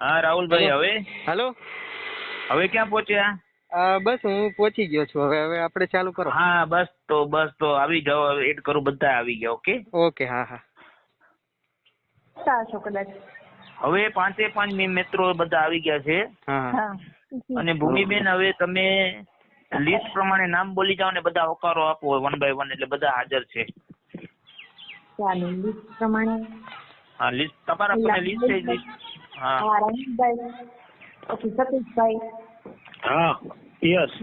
હા રાહુલભાઈ, હવે હેલો. હવે ક્યાં પહોંચ્યા? બસ હું પહોંચી ગયો છું. હવે આપણે ચાલુ કરો. હા બસ તો આવી જાઓ, હવે એડ કરું, બધા આવી ગયા. Okay okay. હા હા છો કદાચ. હવે 5 મિત્રો બધા આવી ગયા છે. હા હા. અને ભૂમિબેન, હવે તમે લિસ્ટ પ્રમાણે નામ બોલી જાઓ ને બધા હોકારો આપો 1 by 1, એટલે બધા હાજર છે. ચાલો લિસ્ટ પ્રમાણે. હા, લિસ્ટ તમારા પાસે લિસ્ટ છે? લિસ્ટ. હા રમેશભાઈ, પછી સતીશભાઈ. હા યસ.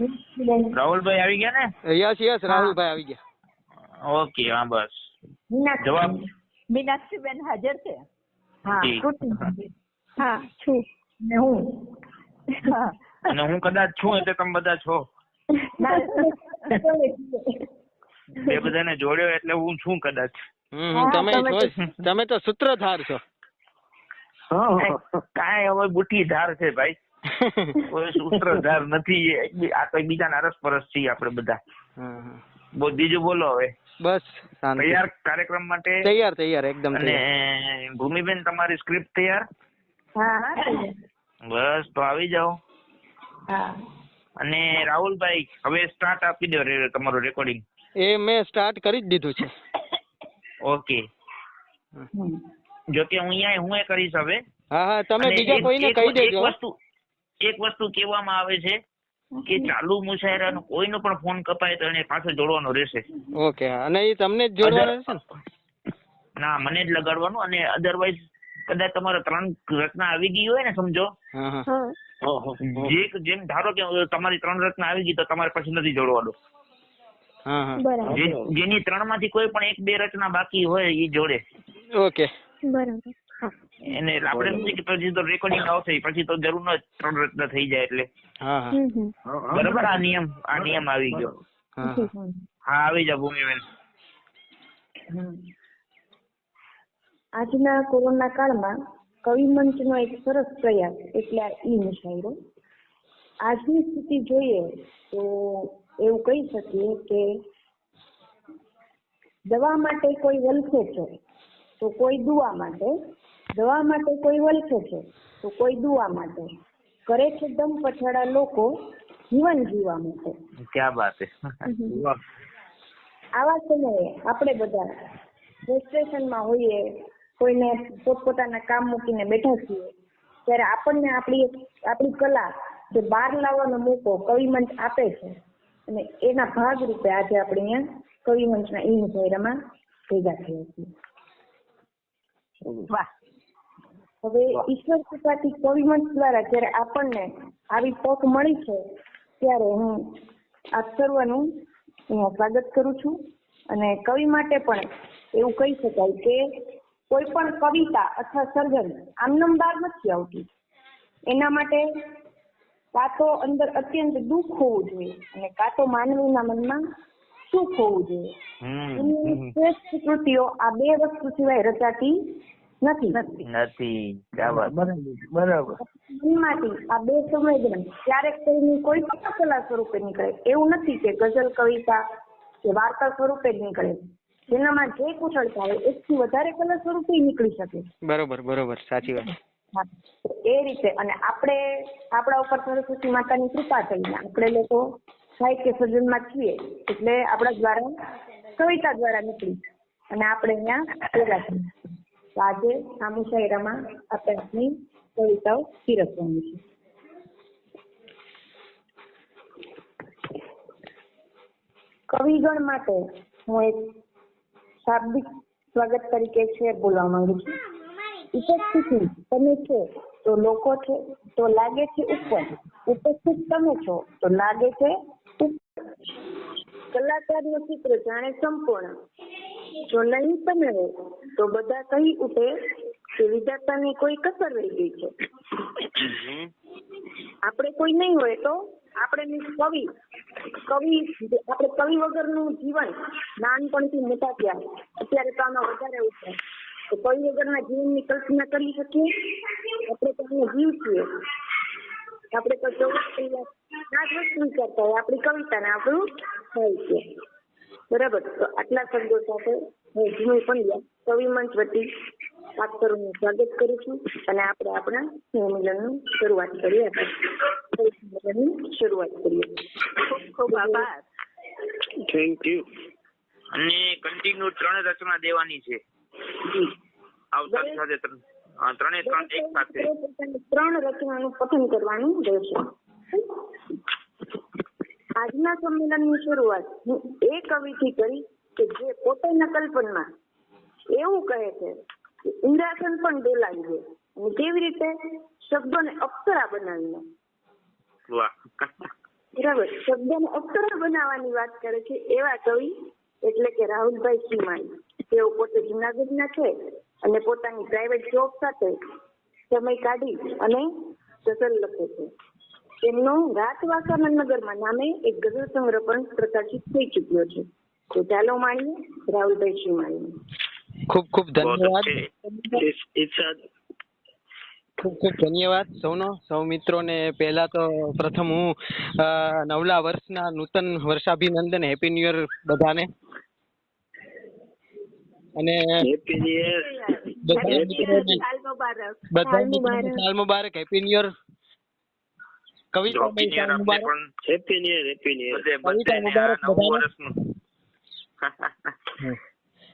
રાહુલભાઈ આવી ગયા ને? યસ રાહુલભાઈ આવી ગયા. ઓકે. હા બસ જવાબ. મીનાક્ષીબેન હાજર છે? હા જી. હા છું. ને હું. હા. અને હું કદાચ છું એટલે તમે બધા છો. બે બધાને જોડ્યો એટલે હું છું કદાચ. તમે તો સૂત્રધાર છો. કાંઈ હવે બુઠી ધાર છે ભાઈ, કોઈ સૂત્રધાર નથી. આ તો બીજાના અરસપરસ છીએ આપણે બધા. બીજું બોલો હવે. બસ તૈયાર કાર્યક્રમ માટે? તૈયાર એકદમ. અને ભૂમિબેન, તમારી સ્ક્રિપ્ટ તૈયાર? હા. બસ તો આવી જાઓ. હા. અને રાહુલભાઈ, હવે સ્ટાર્ટ આપી દો તમારું રેકોર્ડિંગ. એ મેં સ્ટાર્ટ કરી જ દીધું છે. ઓકે. જો કે હું કરીશ હવે. હા તમે બીજા કોઈને કહી દેજો. એક વસ્તુ કહેવામાં આવે છે કે ચાલુ મુશાયરાનો કોઈનો પણ ફોન કપાય તો એને પાછો જોડવાનો રહેશે. ઓકે. અને એ તમને જ જોડવાનો રહેશે ને? ના, મને જ લગાડવાનું. અને અધરવાઇઝ કદાચ તમારે 3 રચના આવી ગઈ હોય ને, સમજો, જેમ ધારો કે તમારી 3 રચના આવી ગઈ તો તમારે પછી નથી જોડવાનું. જેની 3 માંથી કોઈ પણ 1-2 રચના બાકી હોય એ જોડે. ઓકે. બરાબર. એને આપણે નથી કે પછી તો રેકોર્ડિંગ આવશે, પછી તો જરૂર ન 3 રચના થઈ જાય એટલે. બરાબર. આ નિયમ આવી ગયો. હા આવી જાવ ભૂમિબેન. આજના કોરોના કાળમાં કવિમંચનો એક સરસ પ્રયાસ એટલે આ મુશાયરો. આજની સ્થિતિ જોઈએ તો એવું કહી શકીએ કે દવા માટે કોઈ વલખે છે તો કોઈ દુઆ માટે, દવા માટે કોઈ વલખે છે તો કોઈ દુઆ માટે, કરે છે દમ પછાડા લોકો જીવન જીવવા માટે. ક્યાં વાત છે. આવા સમયે આપણે બધા ફ્રસ્ટ્રેશનમાં હોઈએ, કોઈને પોતપોતાના કામ મૂકીને બેઠા છીએ, ત્યારે આપણને આપણી કલા જે બહાર લાવવાનો મોકો કવિમંચ આપે છે. અને એના ભાગરૂપે આજે આપણે અહીંયા કવિમંચના ઈ મુશાયરામાં ભેગા થયા છીએ. વાહ. હવે ઈશ્વર કૃપાથી કવિમંચ દ્વારા જ્યારે આપણને આવી તક મળી છે, ત્યારે હું આપ સર્વનું સ્વાગત કરું છું. અને કવિ માટે પણ એવું કહી શકાય કે કોઈ પણ કવિતા અથવા સર્જન આમનામ બહાર નથી આવતી. એના માટે કાં તો અંદર અત્યંત દુઃખ હોવું જોઈએ અને કાં તો માનવીના મનમાં સુખ હોવું જોઈએ. શ્રેષ્ઠ કૃતિઓ આ 2 વસ્તુ સિવાય રચાતી નથી. બરાબર. મનમાંથી આ 2 સંવેદન ક્યારેક કોઈની કોઈ પણ કલા સ્વરૂપે નીકળે. એવું નથી કે ગઝલ કવિતા કે વાર્તા સ્વરૂપે જ નીકળે. જેનામાં જે કુશળતા હોય એથી વધારે કલા સ્વરૂપે નીકળી શકે. બરોબર. સાચી વાત. એ રીતે. અને આપણે આપણા ઉપર સરસ્વતી માતાની કૃપા થઈને આપણે લોકો સાહિત્ય સર્જનમાં છીએ એટલે આપણા દ્વારા કવિતા દ્વારા નીકળી અને આપણે અહીંયા ભેગા છીએ. આજે આ મુશાયરામાં આપણે કવિતાઓ પીરસવાની છે. કવિગણ માટે હું એક શાબ્દિક સ્વાગત તરીકે શેર બોલવા માંગુ છું. ઉપસ્થિતિ તમે છો તો લોકો છે તો લાગે છે ઉપર, ઉપસ્થિત તમે છો તો લાગે છે ઉપર. કલાકારનું ચિત્ર જાણે સંપૂર્ણ, જો નહીં તમે હો તો બધા કહી ઉઠે કે વિધાતાની કોઈ કસર રહી ગઈ છે. આપણે કોઈ નહીં હોય તો આપણે કવિ વગરનું જીવન નાનપણથી મોટા થયા, અત્યારે તો આમાં વધારે ઉઠે તો કવિ વગરના જીવનની કલ્પના કરી શકીએ? આપણે તો અહીંયા જીવ છીએ. આપણે તો 24 કલાક આ જ વસ્તુ વિચારતા હોય, આપણી કવિતાને આપણું સાહિત્ય. બરાબર. તો આટલા શબ્દો સાથે હું ભૂમિ પંડ્યા કવિમંચ વતી આપ સર્વનું સ્વાગત કરું છું અને આપણે આપણા સ્નેહમિલનની શરૂઆત કરીએ. ખૂબ ખૂબ આભાર. Thank you. અને કન્ટિન્યુ 3 રચના દેવાની છે આવતા સાથે 3 એક સાથે 3 રચનાનું પઠન કરવાનું રહેશે. આજના સંમેલનની શરૂઆત હું એ કવિથી કરી કે જે પોતાના કલ્પનમાં એવું કહે છે કે ઇન્દ્રાસન પણ ડોલાવી દે અને કેવી રીતે શબ્દોને અપ્સરા બનાવીને. વાહ. બરાબર, શબ્દોને અપ્સરા બનાવવાની વાત કરે છે એવા કવિ એટલે કે રાહુલભાઈ શ્રીમાળી. તેઓ પોતે જુનાગઢના છે અને પોતાની પ્રાઇવેટ જોબ સાથે સમય કાઢી અને ગઝલ લખે છે. તેમનો રાત વાસણનગરમાં નામે એક ગઝલ સંગ્રહ પણ પ્રકાશિત થઈ ચુક્યો છે. તો ચાલો માણીએ રાહુલભાઈ શ્રીમાળી. ખૂબ ખૂબ ધન્યવાદ. ખૂબ ખૂબ ધન્યવાદ સૌ મિત્રોને. પહેલા તો પ્રથમ હું નવલા વર્ષના નૂતન વર્ષાભિનંદન, હેપી ન્યુ યર બધાને. અને સાલ મુબારક, હેપી ન્યુ યર. કવિતા મુબારક, હેપી ન્યુ યર. કવિતા મુબારક બધાને.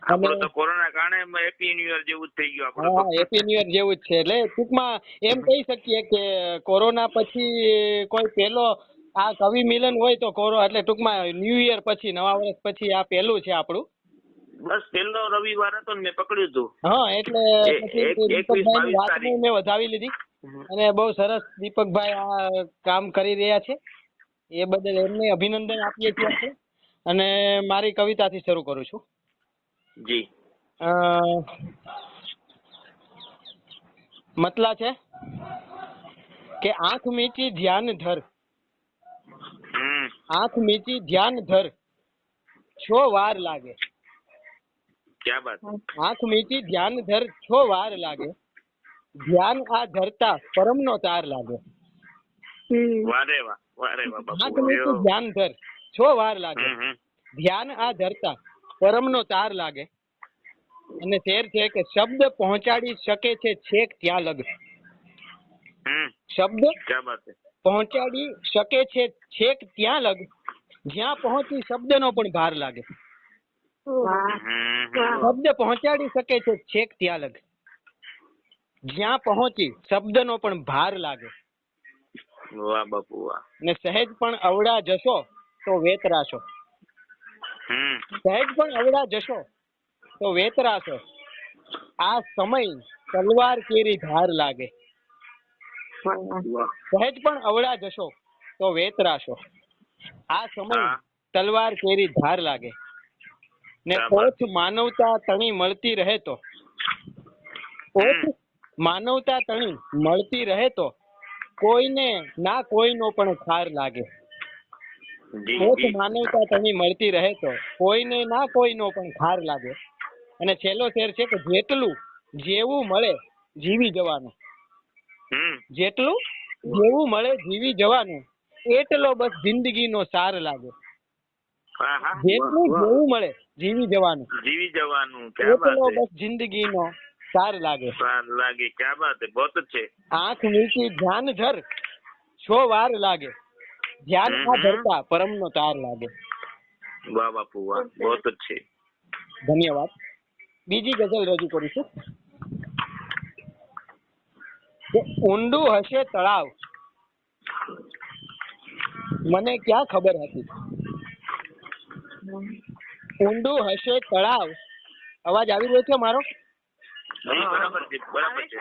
આપણો તો કોરોના કારણે હેપી ન્યુ યર જેવું જ થઈ ગયું આપણું. હા, હેપી ન્યુ યર જેવું જ છે. એટલે ટૂંકમાં એમ કહી શકીએ કે કોરોના પછી કોઈ પહેલો આ કવિ મિલન હોય તો એટલે ટૂંકમાં ન્યુ યર પછી, નવા વર્ષ પછી આ પહેલું છે આપણું. બસ પહેલો રવિવાર હતો ને મેં પકડ્યું હતું. હા, એટલે દીપકભાઈ વાત મેં વધાવી લીધી અને બહુ સરસ દીપકભાઈ આ કામ કરી રહ્યા છે એ બદલ એમને અભિનંદન આપીએ છીએ આપણે. અને મારી કવિતાથી શરૂ કરું છું. જી. મતલા છે કે આંખ મીચી ધ્યાન ધર, આંખ મીચી ધ્યાન ધર, છો વાર લાગે. ક્યા બાત. આંખ મીચી ધ્યાન ધર, છો વાર લાગે, ધ્યાન આ ધરતા પરમનો તાર લાગે. વારે વાહ, વારે વાહ બાપુ. આંખ મીચી ધ્યાન ધર, છો વાર લાગે, ધ્યાન આ ધરતા પરમનો તાર લાગે. અને શેર છે કે શબ્દ પહોંચાડી શકે છે છેક ત્યાં લગ. શબ્દ પહોંચાડી શકે છે છેક ત્યાં લગ, જ્યાં પહોંચી શબ્દનો પણ ભાર લાગે. શબ્દ પહોંચાડી શકે છે છેક ત્યાં લગ, જ્યાં પહોંચી શબ્દનો પણ ભાર લાગે. વાહ બાપુ વાહ. ને સહેજ પણ અવળા જશો તો વેતરાશો, સહેજ પણ અવળા જશો તો વેતરાશો, આ સમય તલવાર કેરી ધાર લાગે. સહેજ પણ અવળા જશો તો વેતરાશો, આ સમય તલવાર કેરી ધાર લાગે. ને ઓછ માનવતા તણી મળતી રહે તો, ઓછ માનવતા તણી મળતી રહે તો કોઈને ના કોઈનો પણ ખાર લાગે. ઓછ માનવતા તણી મળતી રહે તો કોઈને ના કોઈનો પણ ખાર લાગે. અને છેલ્લો શેર છે કે જેટલું જેવું મળે જીવી જવાનું, જેટલું જેવું મળે જીવી જવાનું, એટલો બસ જિંદગીનો સાર લાગે. જેટલું જેવું મળે જીવી જવાનું, એટલો બસ જિંદગીનો સાર લાગે. ક્યા બાત હે, બહોત અચ્છે. આંખ મીચી ધ્યાન ધર, છો વાર લાગે, ધ્યાન આ ધરતા પરમનો તાર લાગે. વાહ બાપુ વાહ, બહોત અચ્છે. ધન્યવાદ. બીજી ગઝલ રજૂ કરું છું. ઊંડું હશે તળાવ, મને ક્યાં ખબર હતી. ઊંડું હશે તળાવ. અવાજ આવી રહ્યો છે મારો? બરાબર છે, બરાબર છે.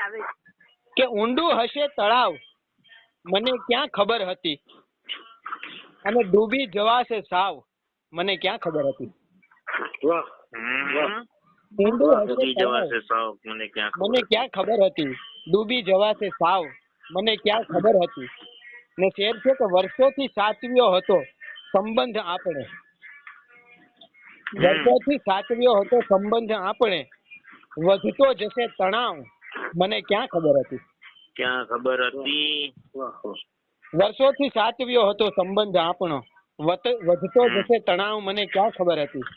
કે ઊંડું હશે તળાવ, મને ક્યાં ખબર હતી. અને ડૂબી જવાશે સાવ, મને ક્યાં ખબર હતી. ઊંડું હશે તળાવ, મને ક્યાં ખબર હતી. ડૂબી જવાશે સાવ, મને ક્યાં ખબર હતી. ને શેર છે કે વર્ષોથી સાચવ્યો હતો સંબંધ આપણે, વર્ષોથી સાચવ્યો હતો સંબંધ આપણે, વધતો જશે તણાવ, મને ક્યાં ખબર હતી. ક્યાં ખબર હતી. વર્ષોથી સાચવ્યો હતો સંબંધ આપણો, વધતો જશે તણાવ, મને ક્યાં ખબર હતી.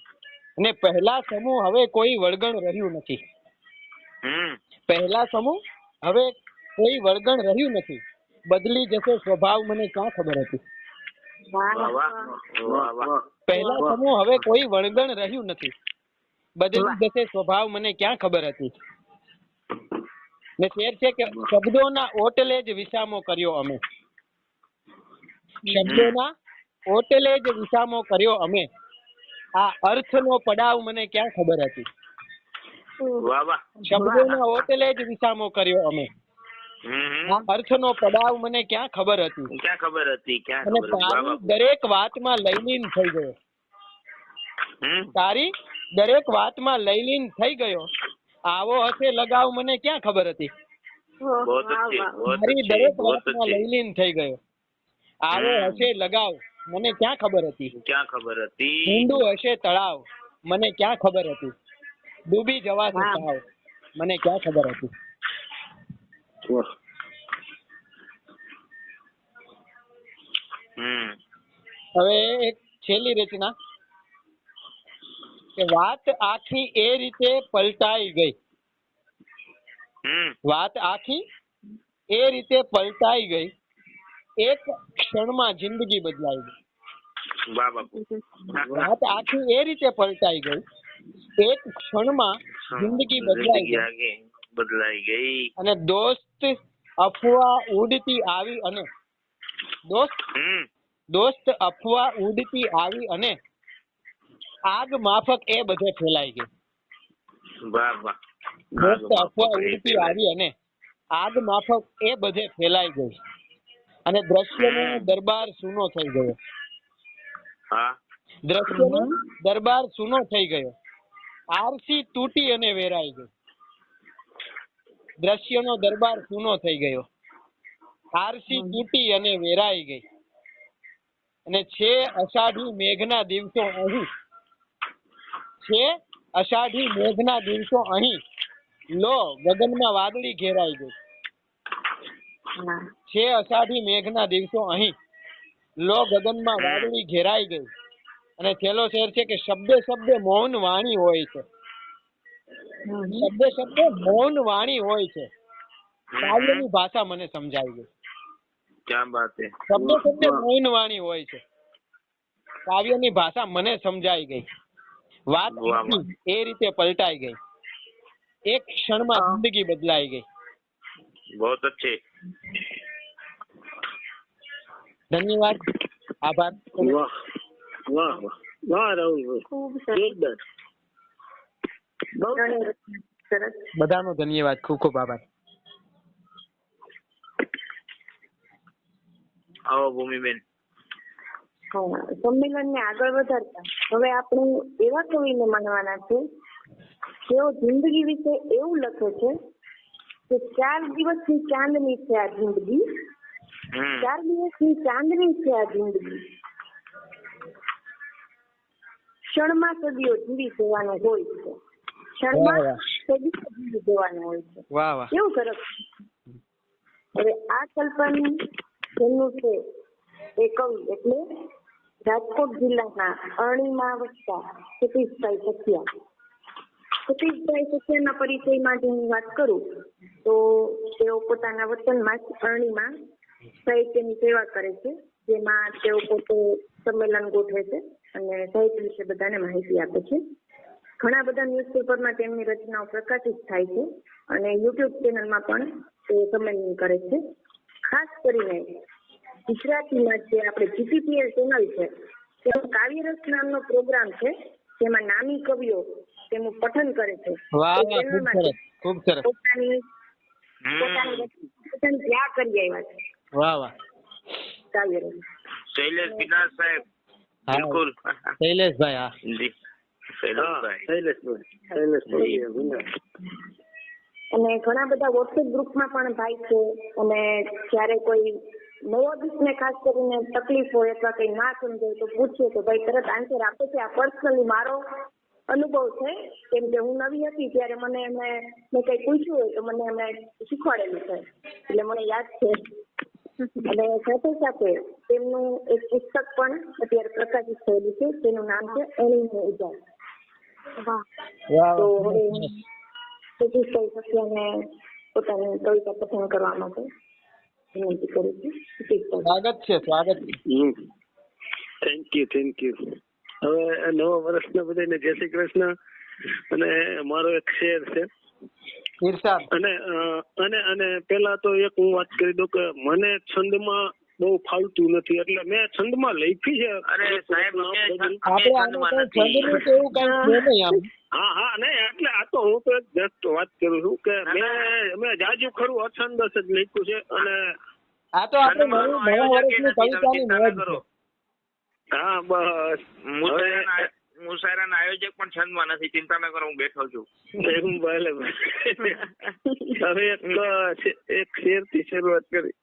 અને પહેલા સમૂહ હવે કોઈ વળગણ રહ્યું નથી. પહેલા સમૂહ હવે કોઈ વળગણ રહ્યું નથી, બદલી જશે સ્વભાવ મને ક્યાં ખબર હતી. પહેલા સમૂહ હવે કોઈ વળગણ રહ્યું નથી, બદલી જશે સ્વભાવ મને ક્યાં ખબર હતી. ને શેર છે કે શબ્દોના ઓટલે જ વિસામો કર્યો અમે, શબ્દોના ઓટલે જ વિસામો કર્યો અમે, આ અર્થનો પડાવ મને ક્યાં ખબર હતી. શબ્દોના ઓટલે જ વિસામો કર્યો અમે, અર્થનો પડાવ મને ક્યાં ખબર હતી. અને તારી દરેક વાતમાં લયલીન થઈ ગયો, તારી દરેક વાતમાં લયલીન થઈ ગયો, આવો હશે લગાવ મને ક્યાં ખબર હતી. તારી દરેક વાતમાં લયલીન થઈ ગયો, આવો હશે લગાવ મને ક્યાં ખબર હતી. ઊંડું હશે તળાવ મને ક્યાં ખબર હતી, ડૂબી જવાશે તાવ મને ક્યાં ખબર હતી. હવે એક છેલ્લી રચના કે વાત આખી એ રીતે પલટાઈ ગઈ, વાત આખી એ રીતે પલટાઈ ગઈ, એક ક્ષણમાં જિંદગી બદલાઈ ગઈ. વાત આખી એ રીતે પલટાઈ ગઈ, એક ક્ષણમાં જિંદગી બદલાઈ ગઈ. અને દોસ્ત અફવા ઉડતી આવી અને દોસ્ત અફવા ઉડતી આવી અને આગ માફક એ બધે ફેલાઈ ગઈ. દોસ્ત અફવા ઉડતી આવી અને આગ માફક એ બધે ફેલાઈ ગઈ. અને દ્રશ્યનો દરબાર સૂનો થઈ ગયો, દ્રશ્યનો દરબાર સૂનો થઈ ગયો, આરસી તૂટી અને વેરાઈ ગઈ. દ્રશ્યનો દરબાર સૂનો થઈ ગયો, આરસી તૂટી અને વેરાઈ ગઈ. અને છે અષાઢી મેઘના દિવસો અહીં, છે અષાઢી મેઘના દિવસો અહીં, લો ગગનમાં વાદળી ઘેરાઈ ગઈ. છે અષાઢી મેઘના દિવસો અહીં, લો ગગનમાં વાદળી ઘેરાઈ ગઈ. અને છેલ્લો શેર છે કે શબ્દે શબ્દે મૌન વાણી હોય છે, શબ્દે શબ્દે મૌન વાણી હોય છે, કાવ્યની ભાષા મને સમજાઈ ગઈ. શબ્દે શબ્દે મૌન વાણી હોય છે, કાવ્યની ભાષા મને સમજાઈ ગઈ. વાત એ રીતે પલટાઈ ગઈ, એક ક્ષણમાં જિંદગી બદલાઈ ગઈ. बहुत अच्छे, ધન્યવાદ, આભાર. વાહ વાહ વાહ રાહુલ, ખૂબ સરસ, બહુ સરસ. બધાનો ધન્યવાદ, ખૂબ ખૂબ આભાર. આવો ભૂમિબેન. સંમેલનને આગળ વધારતા હવે આપણે એવા કવિને માનવાના છે જેઓ જિંદગી વિશે એવું લખે છે કે 4 દિવસની ચાંદની છે આ જિંદગી, 4 દિવસની ચાંદની છે આ જિંદગી, ક્ષણમાં સદીઓ જીવી જવાનું હોય છે, ક્ષણમાં સદીઓ જીવી જવાનું હોય છે. કેવું સરસ. હવે આ કલ્પન જેમનું છે એ કવિ એટલે રાજકોટ જિલ્લાના અરણીમાં વસતા સતીશભાઈ સખિયા. સતીશભાઈ સખિયાના પરિચયમાં જો હું વાત કરું તો તેઓ પોતાના વતનમાં જ અરણીમાં સાહિત્યની સેવા કરે છે, જેમાં તેઓ પોતે સંમેલન ગોઠવે છે અને સાહિત્ય વિશે બધાને માહિતી આપે છે. ઘણા બધા ન્યૂઝપેપરમાં તેમની રચનાઓ પ્રકાશિત થાય છે અને યુટ્યુબ ચેનલમાં પણ તે સંમેલન કરે છે. ખાસ કરીને ગુજરાતીમાં જે આપણે GPPL ચેનલ છે તેમાં કાવ્યરસ નામનો પ્રોગ્રામ છે, જેમાં નામી કવિઓ તેનું પઠન કરે છે. પોતાની ત્યાં કરી આવ્યા છે. વાહ વાહ, કાવ્યરસ શૈલેષ પિનાર સાહેબ. બિલકુલ શૈલેષભાઈ. હા જી અને ઘણા બધા વોટ્સએપ ગ્રુપમાં પણ ભાઈ છે અને જયારે કોઈ નવોદિતને ખાસ કરીને તકલીફ હોય અથવા કઈ ના સમજાય તો પૂછીએ તો ભાઈ તરત આન્સર આપે છે. આ પર્સનલી મારો અનુભવ છે, કેમ કે હું નવી હતી ત્યારે મને મેં કઈ પૂછ્યું હોય તો મને એમણે શીખવાડેલું છે, એટલે મને યાદ છે. અને સાથે સાથે તેમનું એક પુસ્તક પણ અત્યારે પ્રકાશિત થયેલું છે, તેનું નામ છે અણીનો ઉજાસ. તો હવે સુજીતભાઈ સત્યાને પોતાની કવિતા પસંદ કરવા માટે વિનંતી કરું છું. સ્વાગત છે, સ્વાગત. Thank you. હવે નવા વર્ષના બધાને જય શ્રી કૃષ્ણ. અને મારો એક શેર છે અને પેલા તો એક હું વાત કરી દઉં કે મને છંદમાં બહુ ફાવતું નથી, એટલે મેં છંદમાં લખી છે. હા નહીં, એટલે આ તો હું તો એક જસ્ટ વાત કરું છું કે મેં જાજુ ખરું અછંદસ જ લખ્યું છે. અને આ તો આપણે નવા વર્ષની કવિતાની નોંધ છે. હા બસ. મુશાયરાના આયોજક પણ છંદમાં નથી, ચિંતા ન કરો, હું બેઠો છું. ભલે હવે એક શેર થી શરૂઆત કરી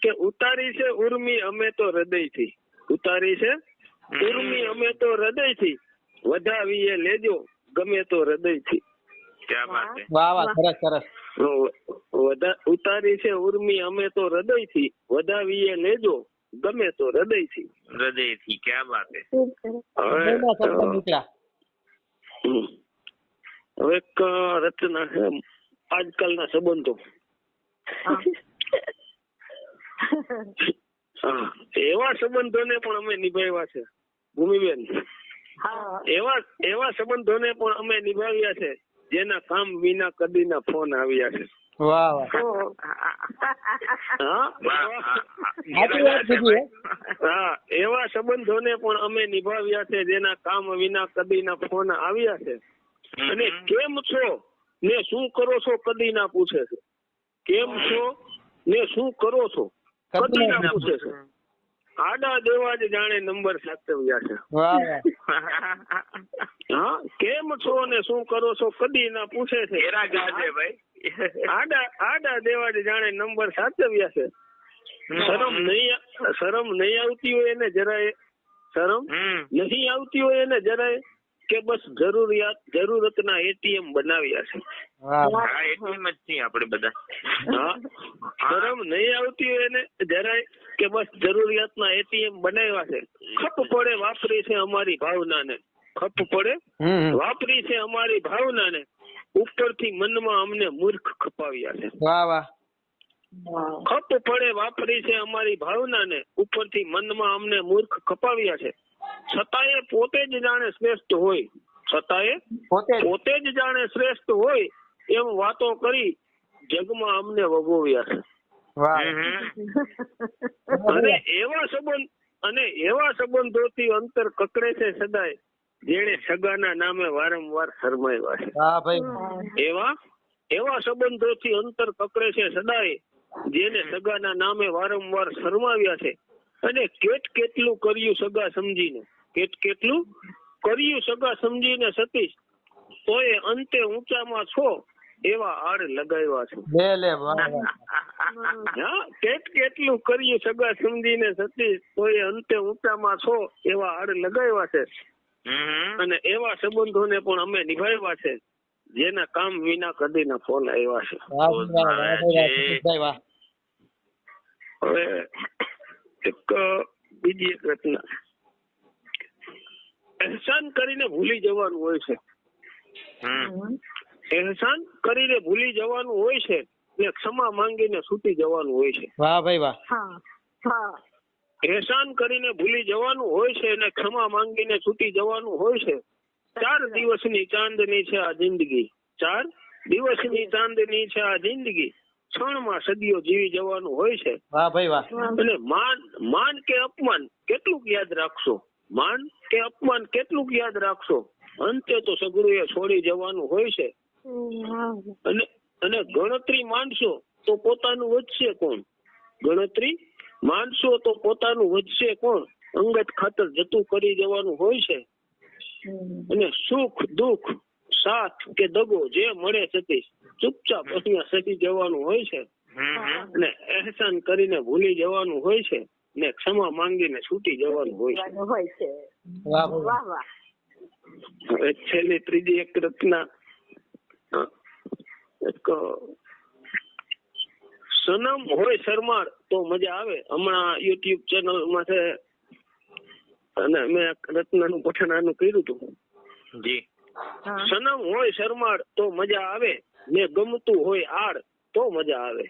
કે ઉતારી છે ઉર્મી અમે તો હૃદયથી, ઉતારી છે ઉર્મી અમે તો હૃદયથી, વધાવીએ લેજો ગમે તો હૃદયથી. વાહ વાહ, સરસ સરસ. ઉતારી છે ઉર્મી અમે તો હૃદયથી, વધાવીએ લેજો ગમે તો હૃદયથી. હૃદયથી, ક્યાં વાત છે. હવે એક રચના છે આજકાલના સંબંધો. એવા સંબંધોને પણ અમે નિભાવ્યા છે ભૂમિબેન, એવા સંબંધોને પણ અમે નિભાવ્યા છે જેના કામ વિના કદીના ફોન આવ્યા છે. વાહ વાહ. હા, એવા સંબંધોને પણ અમે નિભાવ્યા છે જેના કામ વિના કદીના ફોન આવ્યા છે. અને કેમ છો ને શું કરો છો કદીના પૂછે છે. કેમ છો ને શું કરો છો કદીના પૂછે છે. આડા દેવા જ જાણે નંબર સાચવ્યા છે. હા, કેમ છો ને શું કરો છો કદીના પૂછે છે. આડા દેવા જ જાણે નંબર સાચવ્યા છે. શરમ નહીં આવતી હોય એને જરાય, શરમ નહીં આવતી હોય એને જરાય, કે બસ જરૂરતના એટીએમ બનાવ્યા છે. એટીએમ જ છીએ આપણે બધા. હા, શરમ નહીં આવતી હોય એને જરાય, કે બસ જરૂરિયાતના એટીએમ બનાવ્યા છે. ખપ પડે વાપરી છે અમારી ભાવનાને, ખપ પડે વાપરી છે અમારી ભાવનાને, ઉપરથી મનમાં અમને મૂર્ખ ખપાવ્યા છે. વાહ વાહ. ખપ પડે વાપરી છે અમારી ભાવનાને, ઉપરથી મનમાં અમને મૂર્ખ ખપાવ્યા છે. છતાંય પોતે જ જાણે શ્રેષ્ઠ હોય, છતાંય પોતે જ જાણે શ્રેષ્ઠ હોય એમ વાતો કરી જગમાં અમને વગોવ્યા છે. અને એવા સંબંધોથી અંતર કકડે છે સદાય, જેને સગાના નામે વારંવાર શરમાવ્યા છે. એવા સંબંધોથી અંતર કકડે છે સદાય, જેને સગાના નામે વારંવાર શરમાવ્યા છે. અને કેટલું કર્યું સગા સમજીને, કેટલું કર્યું સગા સમજીને સતીશ, તોય અંતે ઊંચામાં છો એવા આડ લગાવ્યા છે. કેટલું કર્યું સગા સમજીને સતીશ, તોય અંતે ઊંચામાં છો એવા આડ લગાવ્યા છે. અને એવા સંબંધોને પણ અમે નિભાવ્યા છે જેના કામ વિના કદીના ફોન આવ્યા છે. હવે એક બીજી એક રચના, એહસાન કરીને ભૂલી જવાનું હોય છે. એહસાન કરીને ભૂલી જવાનું હોય છે ને ક્ષમા માંગીને છૂટી જવાનું હોય છે. વાહ ભાઈ વાહ. એહસાન કરીને ભૂલી જવાનું હોય છે ને ક્ષમા માંગીને છૂટી જવાનું હોય છે. 4 દિવસની ચાંદની છે આ જિંદગી, 4 દિવસની ચાંદની છે આ જિંદગી, ક્ષણમાં સદીઓ જીવી જવાનું હોય છે. વાહ ભાઈ વાહ. અને માન કે અપમાન કેટલુંક યાદ રાખશો, માન કે અપમાન કેટલુંક યાદ રાખશો, અંતે તો સગડુએ છોડી જવાનું હોય છે. અને ગણતરી માનશો તો પોતાનું વધશે કોણ, ગણતરી માનશો તો પોતાનું વધશે કોણ, અંગત ખાતર જતું કરી જવાનું હોય છે. અને સુખ દુઃખ સાથ કે દગો જે મળે સતીશ, ચૂપચાપ અહીંયા સતી જવાનું હોય છે. અને એહસાન કરીને ભૂલી જવાનું હોય છે ને ક્ષમા માંગીને છૂટી જવાનું હોય છે. છેલ્લી ત્રીજી એક રચના, એક સનમ હોય શરમાળ તો મજા આવે. હમણાં યુટ્યુબ ચેનલ માં છે અને મેં રચનાનું પઠન આનું કર્યું હતું. સનમ હોય શરમાળ તો મજા આવે, ને ગમતું હોય આડ તો મજા આવે.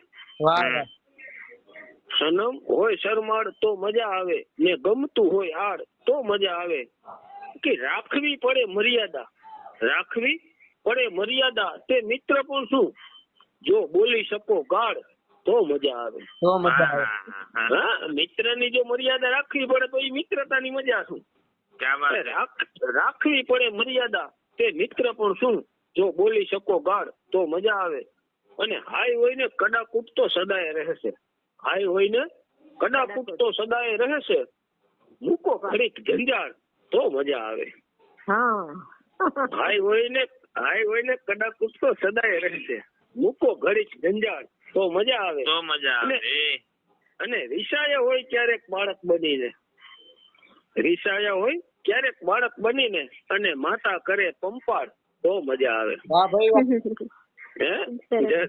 સનમ હોય શરમાળ તો મજા આવે ને ગમતું હોય આડ તો મજા આવે. કે રાખવી પડે મર્યાદા, રાખવી પડે મર્યાદા તે મિત્ર પણ શું જો બોલી શકો ગાળ તો મજા આવે. મિત્ર ની જો મર્યાદા રાખવી પડે તો એ મિત્રતાની મજા શું. રાખવી પડે મર્યાદા તે મિત્ર પણ શું જો બોલી શકો ગાળ તો મજા આવે. અને હાય હોય ને કડાકૂટ તો સદાય રહેશે, હાય હોય ને કડાકૂટ તો સદાય રહેશે. મૂકો ઘડીક જંજાળ તો મજા આવે. હાય હોય ને કડાકૂટ તો સદાય રહેશે. મૂકો ઘડીક જંજાળ તો મજા આવે. અને રીસાયા હોય ક્યારેક બાળક બનીને, રીસાયા હોય ક્યારેક બાળક બનીને અને માતા કરે પંપાળ તો મજા આવે.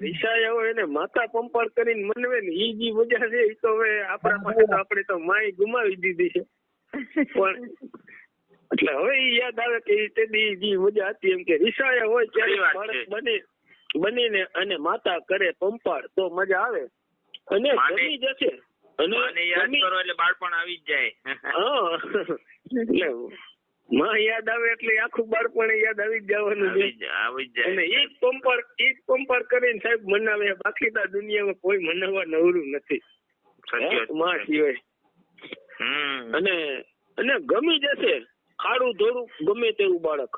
રીસાયા હોય ને માતા પંપાળ કરીને મનવે ને ઈ જે મજા છે એ તો હવે આપણા પાસે તો આપણે તો માય ગુમાવી દીધી છે. પણ એટલે હવે ઈ યાદ આવે કે તેની જે મજા હતી એમ કે રીસાયા હોય ક્યારેક બાળક બનીને અને માતા કરે પંપાળ તો મજા આવે. અને ગમી જશે અને યાદ કરો એટલે બાળપણ આવી જ જાય. એટલે માં યાદ આવે એટલે આખું બાળપણ યાદ આવી જ જવાનું છે. અને એ જ પંપાળ કરીને સાહેબ મનાવે, બાકી તો દુનિયામાં કોઈ મનાવવા નવરું નથી માં સિવાય. અને ગમી જશે કાળું ધોળું ગમે તેવું બાળક,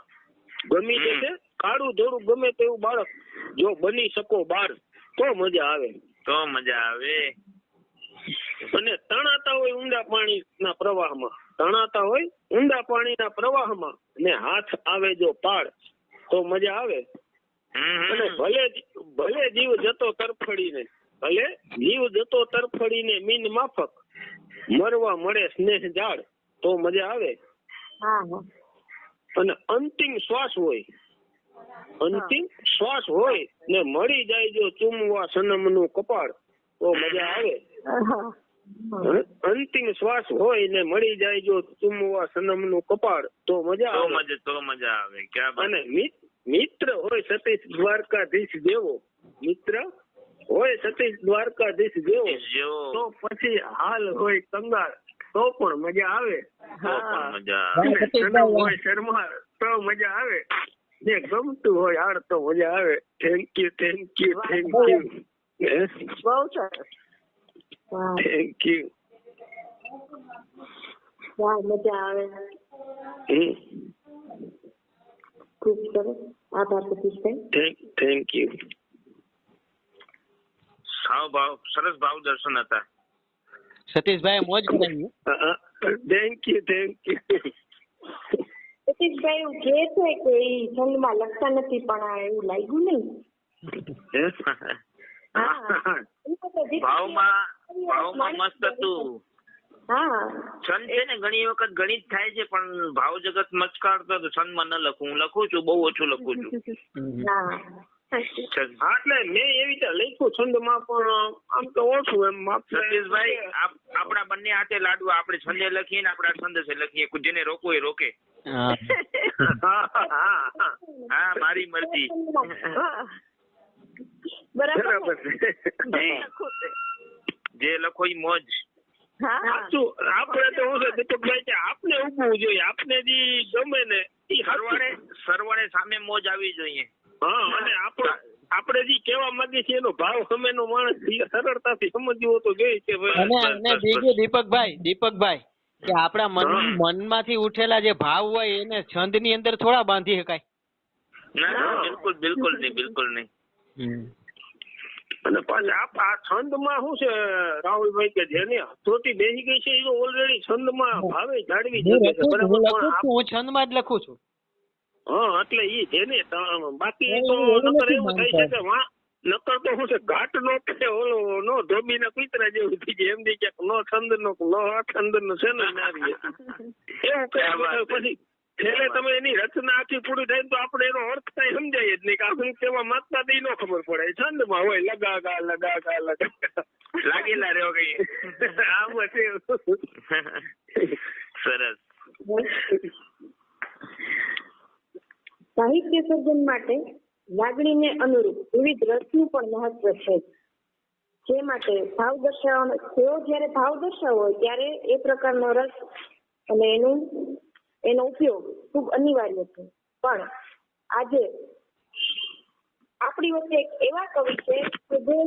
ગમી જશે કાળું ધોળું ગમે તેવું બાળક જો બની શકો બાર તો મજા આવે. તો મજા આવે. અને તણાતા હોય ઊંડા પાણીના પ્રવાહમાં, તણાતા હોય ઊંડા પાણીના પ્રવાહમાં ને હાથ આવે જો પાળ તો મજા આવે. અને ભલે જીવ જતો તરફડીને, ભલે જીવ જતો તરફડીને મીન માફક મરવા મળે સ્નેહ જાળ તો મજા આવે. અને અંતિમ શ્વાસ હોય, અંતિમ શ્વાસ હોય ને મળી જાય જો ચૂમવા સનમનું કપાળ તો મજા આવે. અંતિમ શ્વાસ હોય ને મળી જાય જો ચૂમવા સનમનું કપાળ તો મજા આવે. તો મજા આવે. અને મિત્ર હોય સતીશ દ્વારકાધીશ જેવો, મિત્ર હોય સતીશ દ્વારકાધીશ જેવો તો પછી હાલ હોય કંગાળ તો પણ મજા આવે. સનમ હોય શર્મા તો મજા આવે ને ગમતું હોય હાડ તો મજા આવે. Thank you, thank you, thank you. બહુ સરસ. Thank you. મજા આવે. ખૂબ સરસ. આભાર સતીશભાઈ. Thank you. સરસ ભાવ દર્શન હતા સતીશભાઈ, મોજ કરાવી. Thank you, thank you. Satishbhai એવું કે છે કે એ છંદમાં લખતા નથી પણ એવું લાગ્યું નહીં. ભાવમાં મસ્ત હતું. છંદ છે ને ઘણી વખત ગણિત થાય છે પણ ભાવ જગત મચકાડતો તો છંદમાં ન લખું. હું લખું છું, બહુ ઓછું લખું છું. એટલે મેં એવી રીતે લખ્યું છંદમાં પણ આમ તો ઓછું એમ. સતીશભાઈ, આપણા બંને હાથે લાડવા, આપણે છંદે લખીએ ને આપણા છંદ લખીએ. જેને રોકવું એ રોકે. હા, મારી મરજી. બરાબર. જે લખો એ મોજ. સાચું. આપડે તો શું છે દીપકભાઈ કે આપને ઉભવું જોઈએ, આપને જે ગમે ને એ સરવાળે સામે મોજ આવી જોઈએ. અને આપણે જે કેવા માંગીએ છીએ એનો ભાવ સામેનો માણસ સરળતાથી સમજવો તો જોઈએ કે બીજું દીપકભાઈ કે આપણા મનમાંથી ઉઠેલા જે ભાવ હોય એને છંદ ની અંદર થોડા બાંધી શકાય. ના, બિલકુલ નહીં. અને પાછા આ છંદમાં શું છે રાહુલભાઈ કે જેને હથોટી બેસી ગઈ છે એ ઓલરેડી છંદમાં ભાવે જાળવી શકે છે. બરાબર. હું છંદમાં જ લખું છું. હા, એટલે ઈ જેને બાકી તો નકર એવું થઈ છે કે નકર તો શું છે ઘાટ નો કે ઓલો નો ધોબીના કુતરા જેવું થઈ જાય. એમ કે નો છંદ નો છંદ નો છે ને નારી એવું પછી છેલ્લે તમે એની રચના આખી પૂરી થાય તો આપણે એનો અર્થ કઈ સમજાય જ નહીં કે આપણે કેવા માંગતા તે ન ખબર પડે. છંદમાં હોય લગા લાગેલા રહ્યો કઈ આમ સરસ. સાહિત્ય સર્જન માટે લાગણીને અનુરૂપ વિવિધ રસનું પણ મહત્વ છે. જે માટે ભાવ દર્શાવવાનો તેઓ જ્યારે ભાવ દર્શાવો હોય ત્યારે એ પ્રકારનો રસ અને એનો ઉપયોગ ખૂબ અનિવાર્ય છે. પણ આજે આપણી વચ્ચે એક એવા કવિ છે કે જે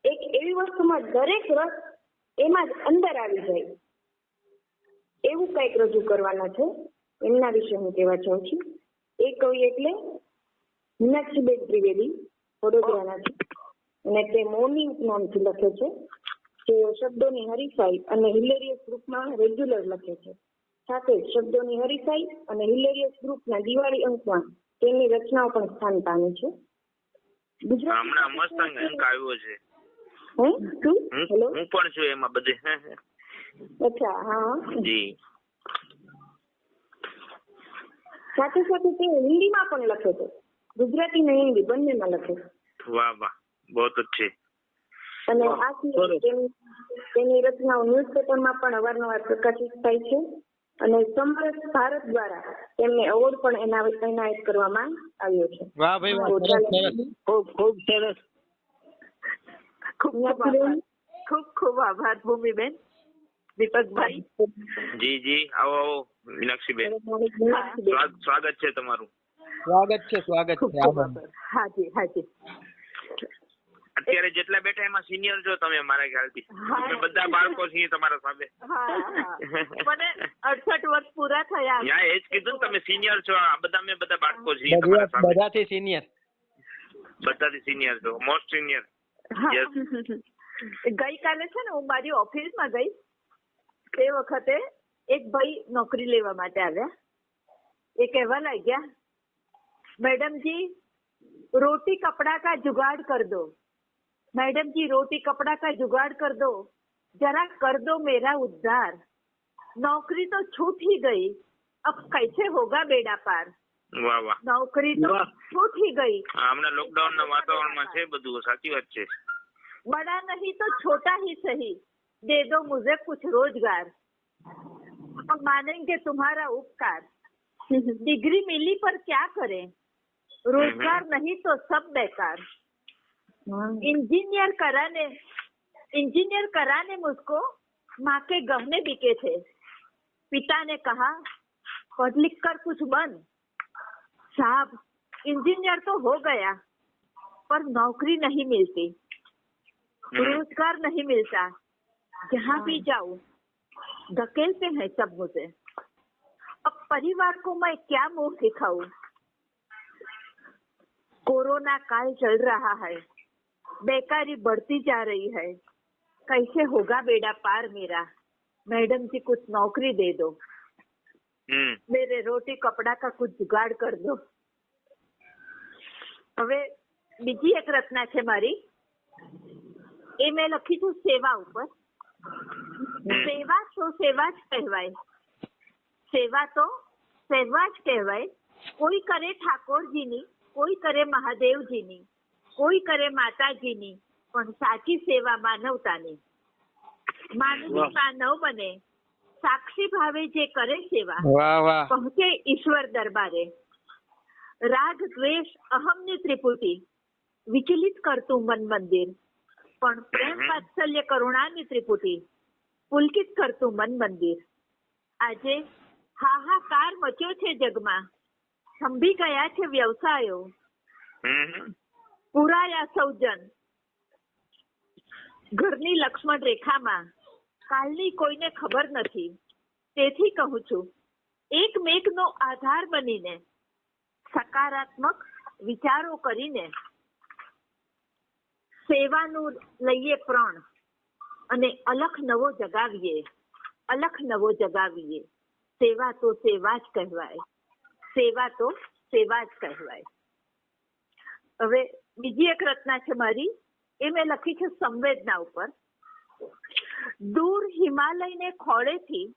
એક એવી વસ્તુમાં દરેક રસ એમાં જ અંદર આવી જાય એવું કંઈક રજૂ કરવાના છે. એમના વિશે હું કહેવા ચાહું છું. એ કવિ એટલે મીનાક્ષીબેન ત્રિવેદી, વડોદરાના છે અને તે મૌની ઉપનામથી લખે છે. તેઓ શબ્દોની હરીફાઈ અને હિલેરિયસ ગ્રુપમાં રેગ્યુલર લખે છે. સાથે જ શબ્દોની હરીફાઈ અને હિલેરિયસ ગ્રુપના દિવાળી અંકમાં તેમની રચનાઓ પણ સ્થાન પામે છે. હમણાં મસ્ત અંક આવ્યો છે. હેલો, હું પણ છું એમાં બધે. અચ્છા, હા જી. સાથે સાથે તે હિન્દીમાં પણ લખે છે, ગુજરાતી અને હિન્દી બંનેમાં લખે છે. વાહ વાહ, બહુ અચ્છે. અને આ તેની રચનાઓ ન્યૂઝપેપરમાં પણ અવારનવાર પ્રકાશિત થાય છે અને સમરસ ભારત દ્વારા તેમને એવોર્ડ પણ એનાયત કરવામાં આવ્યો છે. વાહ ભાઈ વાહ, ખૂબ ખૂબ સરસ. ખૂબ ખૂબ આભાર ભૂમિબેન. દીપકભાઈ. જી જી, આવો આવો મીનાક્ષીબેન, સ્વાગત છે તમારું. સ્વાગત છે. હાજી હાજી. અત્યારે જેટલા બેઠા એમાં સિનિયર છો તમે, મારા ખ્યાલથી તમે બધા બાળકો છીએ તમારા સાથે. મને 68 વર્ષ પૂરા થયા. હા, એ જ કીધું ને, તમે સિનિયર છો. આ બધા અમે બધા બાળકો છીએ તમારા સાથે. બધાથી સિનિયર છો, મોસ્ટ સિનિયર. ગઈકાલે છે ને હું મારી ઓફિસમાં ગઈ, તે વખતે એક ભાઈ નોકરી લેવા માટે આવ્યા. એ કહેવા લાગ્યા, मैडम जी रोटी कपड़ा का जुगाड़ कर दो, मैडम जी रोटी कपड़ा का जुगाड़ कर दो, जरा कर दो मेरा उद्धार, नौकरी तो छूट ही गई, अब कैसे होगा बेड़ा पार. વાહ વાહ, નોકરી તો છૂટ ही गई. હમણાં લોકડાઉન ના વાતાવરણમાં છે બધું, સાચી વાત છે. बड़ा नहीं तो छोटा ही सही, दे दो मुझे कुछ रोजगार, हम मानेंगे तुम्हारा उपकार, डिग्री मिली पर क्या करें, रोजगार नहीं तो सब बेकार, इंजीनियर कराने मुझको माँ के गहने बिके थे, पिता ने कहा पढ़ लिख कर कुछ बन, साहब इंजीनियर तो हो गया पर नौकरी नहीं मिलती, रोजगार नहीं मिलता, जहाँ भी जाऊं धकेलते हैं सब मुझे, अब परिवार को मैं क्या मुंह दिखाऊं, कोरोना काल चल रहा है, बेकारी बढ़ती जा रही है, कैसे होगा बेड़ा पार मेरा, मैडम जी कुछ नौकरी दे दो, मेरे रोटी कपड़ा का कुछ जुगाड़ कर दो. હવે બીજી એક રચના છે મારી, એ મેં લખી છું સેવા ઉપર. સેવા તો સેવા જ કહેવાય, સેવા તો સેવા જ કહેવાય, કોઈ કરે ઠાકોરજીની, કોઈ કરે મહાદેવજીની, કોઈ કરે માતાજીની, પણ સાચી સેવા માનવતાની. માનવી માનવ બને, સાક્ષી ભાવે જે કરે સેવા, પહોંચે ઈશ્વર દરબારે. રાગ દ્વેષ અહમની ત્રિપુટી વિચલિત કરતું મન મંદિર, પણ પ્રેમ વાત્સલ્ય કરુણાની ત્રિપુટી પુલકિત કરતું મન મંદિર. આજે હાહાકાર મચ્યો છે જગમાં, થંભી ગયા છે વ્યવસાયો, પુરાયા સૌજન ઘરની લક્ષ્મણ રેખામાં, કાલની કોઈને ખબર નથી, તેથી કહું છું એકમેકનો આધાર બનીને, સકારાત્મક વિચારો કરીને સેવાનું લઈએ પ્રણ અને અલખ નવો જગાવીએ, અલખ નવો જગાવીએ. સેવા તો સેવા જ કહેવાય, સેવા તો સેવા જ કહેવાય. હવે બીજી એક રચના છે મારી, એ મેં લખી છે સંવેદના ઉપર. દૂર હિમાલયને ખોળેથી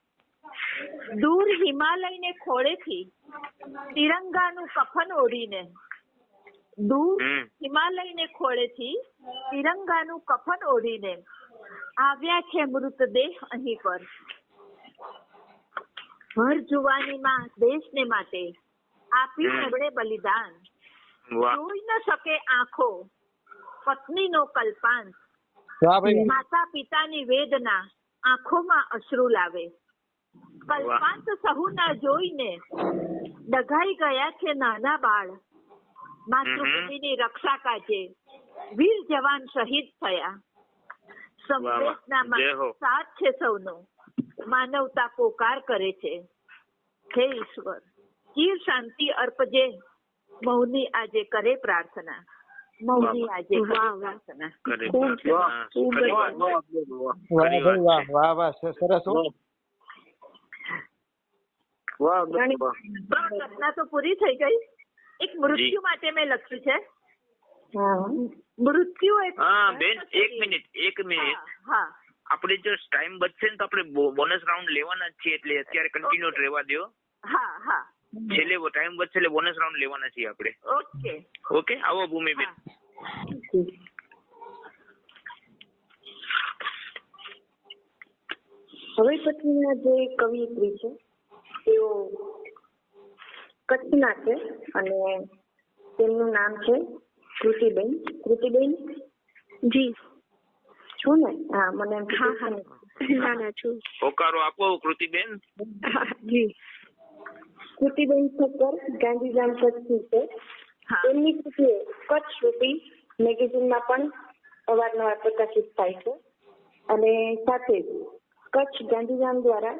તિરંગાનું કફન ઓઢીને, દૂર હિમાલયને ખોળેથી તિરંગાનું કફન ઓઢીને આવ્યા છે મૃતદેહ અહીં પર. ભર જુવાનીમાં દેશને માટે આપ્યું એમણે બલિદાન, જોઈ ન શકે આંખો પત્નીનો કલ્પાંત, માતા પિતાની વેદના આંખોમાં અશ્રુ લાવે. કલ્પાંત સહુના જોઈને ડઘાઈ ગયા છે નાના બાળ, માતૃભૂમિની રક્ષા કાજે વીર જવાન શહીદ થયા. સંવેદનામાં સાથ છે સૌનો, માનવતા પોકાર કરે છે. હે ઈશ્વર ચીર શાંતિ અર્પજે, મૌની આજે કરે પ્રાર્થના. મૌની આજે પ્રાર્થના. ત્રણ ઘટના તો પૂરી થઈ ગઈ. એક મૃત્યુ માટે મેં લખ્યું છે. મૃત્યુ બેન એક મિનિટ હા આપણે જો ટાઈમ બચશે ને તો આપણે બોનસ રાઉન્ડ લેવાના જ છીએ, એટલે અત્યારે કન્ટિન્યુ રહેવા દો. હા છેલ્લે ટાઈમ બચશે એટલે બોનસ રાઉન્ડ લેવાના છીએ આપણે. ઓકે આવો ભૂમિબેન. હવે પછીના જે કવિયત્રી છે તેઓ કચ્છના છે અને તેમનું નામ છે કૃતિબેન. કૃતિબેન જી છું ને? હા મને ના છું. હોકારો આપો કૃતિબેન. જી કૃતિબેન ઠક્કર ગાંધીધામ કચ્છથી છે. તેમની કૃતિઓ કચ્છ રૂપી મેગેઝિનમાં પણ અવારનવાર પ્રકાશિત થાય છે અને સાથે જ કચ્છ ગાંધીધામ દ્વારા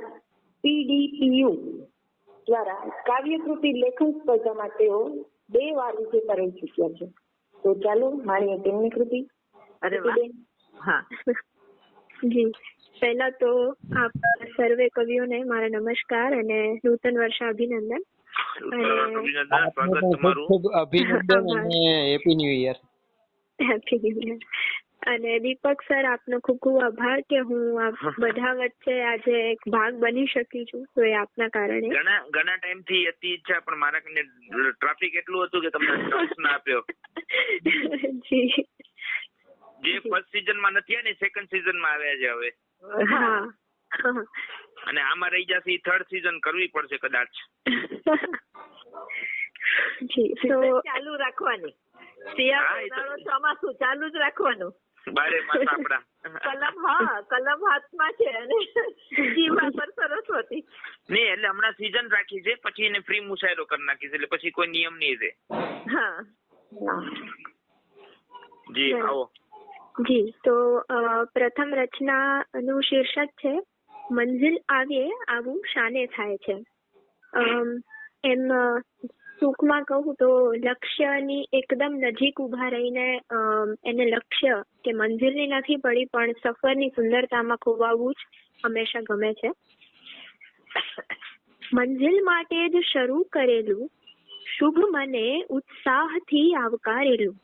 PDPU દ્વારા કાવ્યકૃતિ લેખન સ્પર્ધામાં તેઓ 2 વાર વિજેતા રહી ચૂક્યા છે. તો ચાલો માણીએ તેમની કૃતિ. જી પહેલા તો આપ સર્વે કવિઓને મારા નમસ્કાર અને નૂતન વર્ષ અભિનંદન. અભિનંદન અને happy new year. Happy new year. અને દીપક સર આપનો ખૂબ ખૂબ આભાર કે હું આપ બધા વચ્ચે આજે એક ભાગ બની શકી છું. તો એ આપના કારણે ઘણા ટાઈમ થી હતી ઈચ્છા, પણ મારા કને ટ્રાફિક એટલું હતું કે તમને ચાન્સ ના આપ્યો. જી જે ફર્સ્ટ સીઝન માં નથી ને સેકન્ડ સીઝન માં આવ્યા છે હવે. હા અને આમાં રહી જશે થર્ડ સીઝન કરવી પડશે કદાચ. જી તો ચાલુ રાખવાની. શિયાળો ચોમાસું ચાલુ જ રાખવાનું. બારે માસ આપડા કલમ હાથમાં છે અને જીવા પર સરસ્વતી. નહીં એટલે હમણાં સીઝન રાખી છે, પછી એને ફ્રી મુશાયરો કરી નાખીશ, એટલે પછી કોઈ નિયમ નહીં રહે. જી આવો. જી તો પ્રથમ રચનાનું શીર્ષક છે મંઝિલ આવીએ આવું શાને થાય છે. એમ ટૂંકમાં કહું તો લક્ષ્યની એકદમ નજીક ઉભા રહીને એને લક્ષ્ય કે મંઝિલની નથી પડી પણ સફરની સુંદરતામાં ખોવાવું જ હંમેશા ગમે છે. મંઝિલ માટે જ શરૂ કરેલું શુભ મને ઉત્સાહથી આવકારેલું.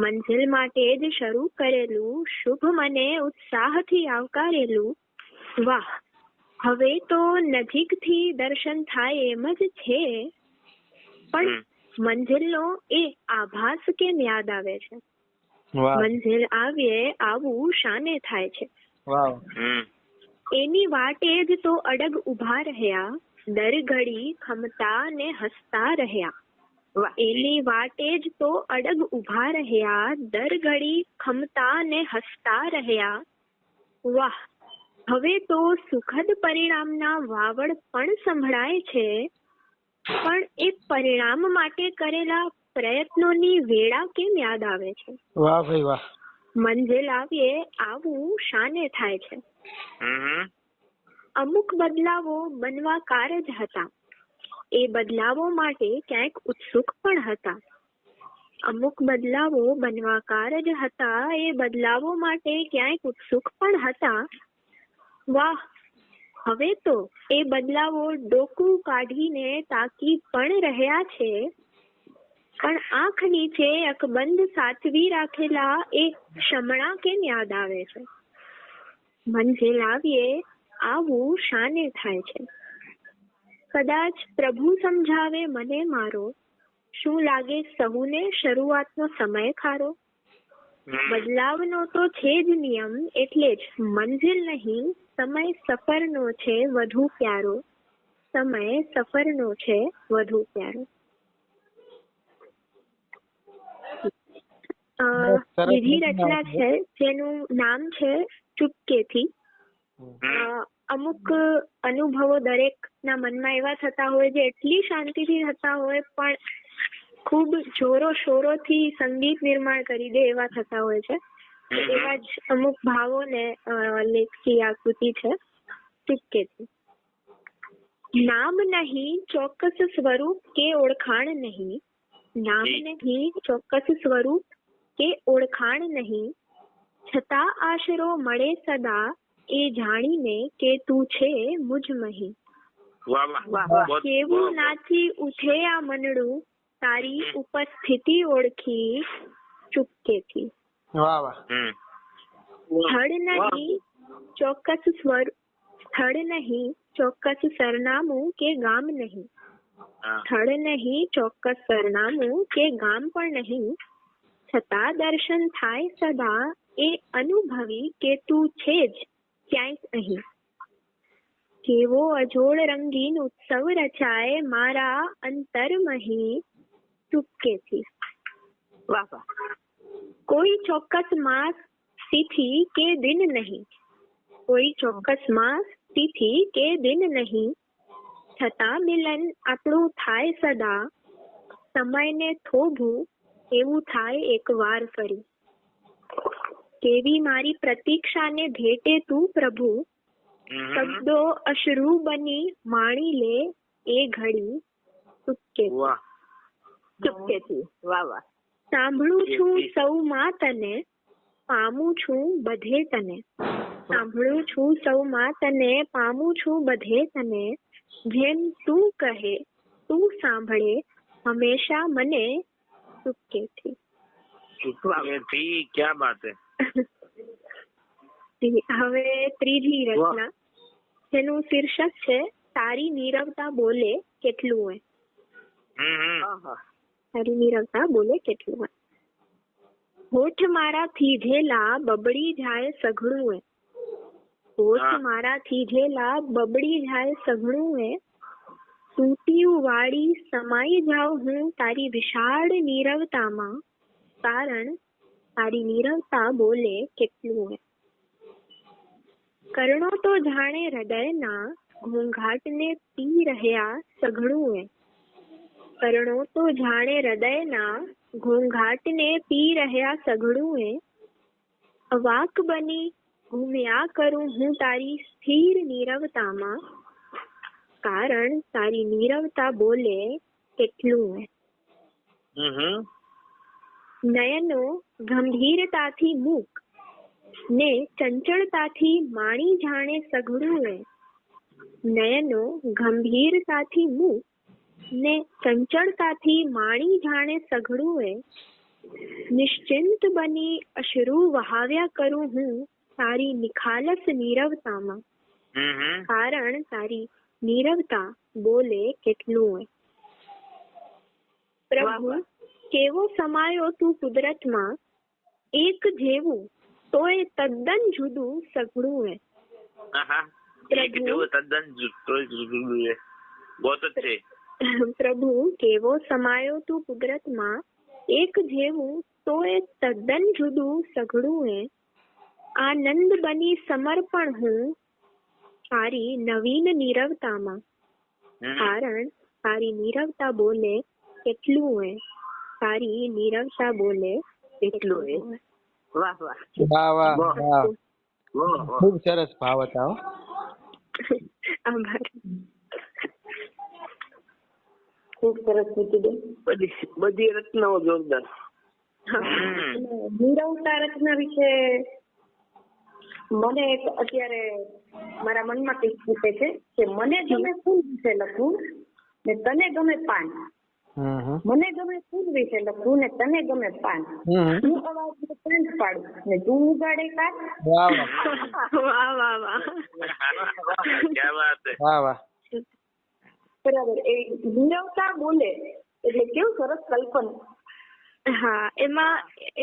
મંઝિલ માટે જ શરૂ કરેલું શુભ મને ઉત્સાહથી આવકારેલું. વાહ હવે તો નજીકથી દર્શન થાય એમ જ છે, પણ મંઝિલનો એ આભાસ કેમ યાદ આવે છે. મંઝિલ આવીએ આવું શાને થાય છે. એની વાટે જ તો અડગ ઉભા રહ્યા, દર ઘડી ખમતા ને હસતા રહ્યા. એની વાટે જ તો અડગ ઉભા રહ્યા, દર ઘડી ખમતા ને હસતા રહ્યા. વાહ હવે તો સુખદ પરિણામના વાવડ પણ સંભળાય છે, પણ એ પરિણામ માટે કરેલા પ્રયત્નોની વેળા કેમ યાદ આવે છે. વાહ ભાઈ વાહ. મંઝિલ આવીએ આવું શાને થાય છે. અમુક બદલાવો બનવા કાર જ હતા, એ બદલાવો માટે ક્યાંક ઉત્સુક પણ હતા. અમુક બદલાવો બનવા કાર જ હતા, એ બદલાવો માટે ક્યાંક ઉત્સુક પણ હતા. વાહ હવે તો એ બદલાવો ડોકું કાઢીને તાકી પણ રહ્યા છે, પણ આંખ નીચે અકબંધ સાચવી રાખેલા એ શમણા કેમ યાદ આવે છે. મંઝિલ આવીએ આવું શાને થાય છે. કદાચ પ્રભુ સમજાવે મને મારો, શું લાગે સહુને શરૂઆતનો સમય ખારો. બદલાવનો તો છે જ નિયમ, એટલે જ મંઝિલ નહીં સમય સફરનો છે વધુ પ્યારો. સમય સફરનો છે વધુ પ્યારો. બીજી રચના છે જેનું નામ છે ચૂપકેથી. અમુક અનુભવો દરેક ના મનમાં એવા થતા હોય જે એટલી શાંતિથી થતા હોય પણ ખૂબ જોરો શોરોથી સંગીત નિર્માણ કરી દે એવા થતા હોય છે. એવા જ અમુક ભાવોને લેખી આ કૃતિ છે ચૂપકેથી. નામ નહીં ચોક્કસ સ્વરૂપ કે ઓળખાણ નહીં, નામ નહીં ચોક્કસ સ્વરૂપ કે ઓળખાણ નહીં, છતાં આશરો મળે સદા એ જાણીને કે તું છે મુજ મહી. કેવું નાથી ઉઠે આ મનડું તારી ઉપસ્થિતિ ઓળખી ચૂપકેથી. સ્થળ નહીં ચોક્કસ સ્થળ નહીં ચોક્કસ સરનામું કે ગામ નહીં, સ્થળ નહીં ચોક્કસ સરનામું કે ગામ પણ નહીં, છતાં દર્શન થાય સદા એ અનુભવી કે તું છે જ ક્યાંય અહીં. કેવો અજોડ રંગીન ઉત્સવ રચાય મારા અંતરમહી ચૂપકેથી. વાહ વાહ. કોઈ ચોક્કસ માસ તિથિ કે દિન નહીં, કોઈ ચોક્કસ માસ તિથિ કે દિન નહીં, છતાં મિલન આપણું થાય સદા, સમયને થોભું એવું થાય એક વાર ફરી. કેવી મારી પ્રતીક્ષાને ભેટે તું પ્રભુ, શબ્દો અશ્રુ બની માણી લે એ ઘડી ચૂપકેથી. વાહ વાહ. સાંભળું છું સૌમાં તને, પામું છું બધે તને, સાંભળું છું સૌમાં તને, પામું છું બધે તને, જેમ તું કહે તું સાંભળે હંમેશા મને ચૂપકેથી. ક્યાં બાત હે. હવે ત્રીજી રચના જેનું શીર્ષક છે તારી નીરવતા બોલે કેટલું હોય. તારી નીરવતા બોલે કેટલું હોય. હોઠ મારા થીધેલા બબડી જાય સઘળું હોય, હોઠ મારા થીધેલા બબડી જાય સઘળું હોય, તૂટીયું વાળી સમાઈ જાઉં હું તારી વિશાળ નીરવતામાં, કારણ તારી નીરવતા બોલે કેટલું હોય. કર્ણો તો જાણે હૃદયના ઘોંઘાટને પી રહ્યા સઘળું હોય, કર્ણો તો જાણે હૃદયના ઘોંઘાટને પી રહ્યા સઘળું હોય, અવાક બની ઘૂમ્યા કરું હું તારી સ્થિર નીરવતામાં, કારણ તારી નીરવતા બોલે કેટલું હોય. નયનો ગંભીરતાથી મૂક ને ચંચળતાથી માણી જાણે સઘળું હોય, નયનો ગંભીરતાથી મૂક ને ચંચળતાથી માણી જાણે સઘળું હોય, નિશ્ચિંત બની અશ્રુ વહાવ્યા કરું હું તારી નિખાલસ નીરવતામાં, કારણ તારી નીરવતા બોલે કેટલું હોય. પ્રભુ કેવો સમાયો તું કુદરતમાં, એક જેવું તોય તદ્દન જુદું સઘળું હોય. પ્રભુ કેવો સમાયો તું કુદરતમાં, એક જેવું તોય તદ્દન જુદું સઘળું હોય, આનંદ બની સમર્પણ હું તારી નવીન નીરવતામાં, કારણ તારી નીરવતા બોલે કેટલું હોય, તારી નીરવતા બોલે કેટલું હોય. વાહ વાહ. વાહ વાહ વાહ. ખૂબ સરસ ભાવ હતા. આભાર. ખૂબ સરસ નીતિબેન. બધી રચનાઓ જોરદાર. નીરવતા રચના વિશે મને અત્યારે મારા મનમાં કંઈક પૂછે છે કે મને ગમે ફૂલ વિશે લખવું ને તને ગમે પાન, મને ગમે ફૂલ વિશે લખવું ને તને ગમે પાન, હું અવાજ પાંચ પાડું ને તું ઉગાડે કાચ. વાહ વાહ વાહ વાહ. વાહ વાહ. બરાબર. એ નીરવતા બોલે એટલે કેવું સરસ કલ્પન. હા, એમાં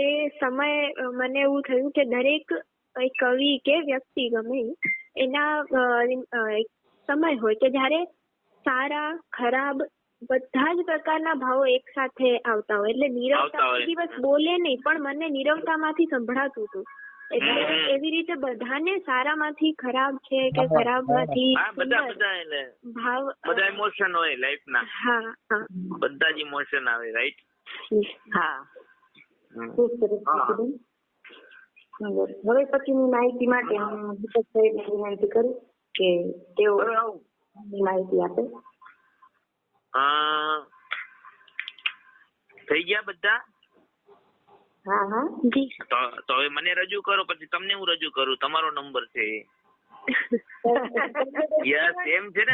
એ સમય મને એવું થયું કે દરેક કવિ કે વ્યક્તિ ગમે એના એક સમય હોય કે જ્યારે સારા ખરાબ બધા જ પ્રકારના ભાવો એક સાથે આવતા હોય એટલે નીરવતા દિવસ બોલે નહીં પણ મને નીરવતામાંથી સંભળાતું હતું એટલે એવી રીતે બધાને સારામાંથી ખરાબ છે કે ખરાબમાંથી ભાવ બધા ઇમોશન હોય લાઈફના. હા બધા જ ઇમોશન આવે રાઈટ. હા હવે પછીની માહિતી માટે હું દીપકભાઈને વિનંતી કરું કે તેઓ માહિતી આપે. થઈ ગયા બધા? હા હા જી. તો હવે મને રજૂ કરો પછી તમને હું રજૂ કરું. તમારો નંબર છે. યસ એમ છે ને.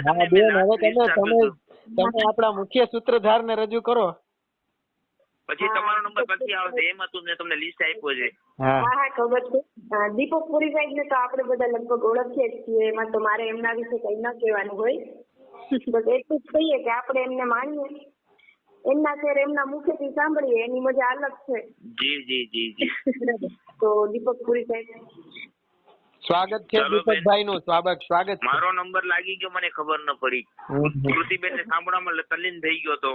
તમે આપણા મુખ્ય સૂત્રધારને રજૂ કરો પછી તમારો નંબર પછી આવશે. એમ હતું મેં તમને લિસ્ટ આપ્યો છે. હા ખબર છે. દીપક પુરી સાહેબ ને તો આપણે બધા લગભગ ઓળખીએ જ છીએ. એમાં તો મારે એમના વિશે કઈ ન કહેવાનું હોય. બસ એટલું જ કહીએ કે આપણે એમને માનીએ, એમના શેર એમના મુખેથી સાંભળીએ, એની મજા અલગ છે. જી જી જી જી. તો દીપક પુરી સાહેબ સ્વાગત છે. દીપકભાઈ નું સ્વાગત. મારો નંબર લાગી ગયો, મને ખબર ન પડી. કૃતિબેન ને સાંભળવામાં તલ્લીન થઈ ગયો તો.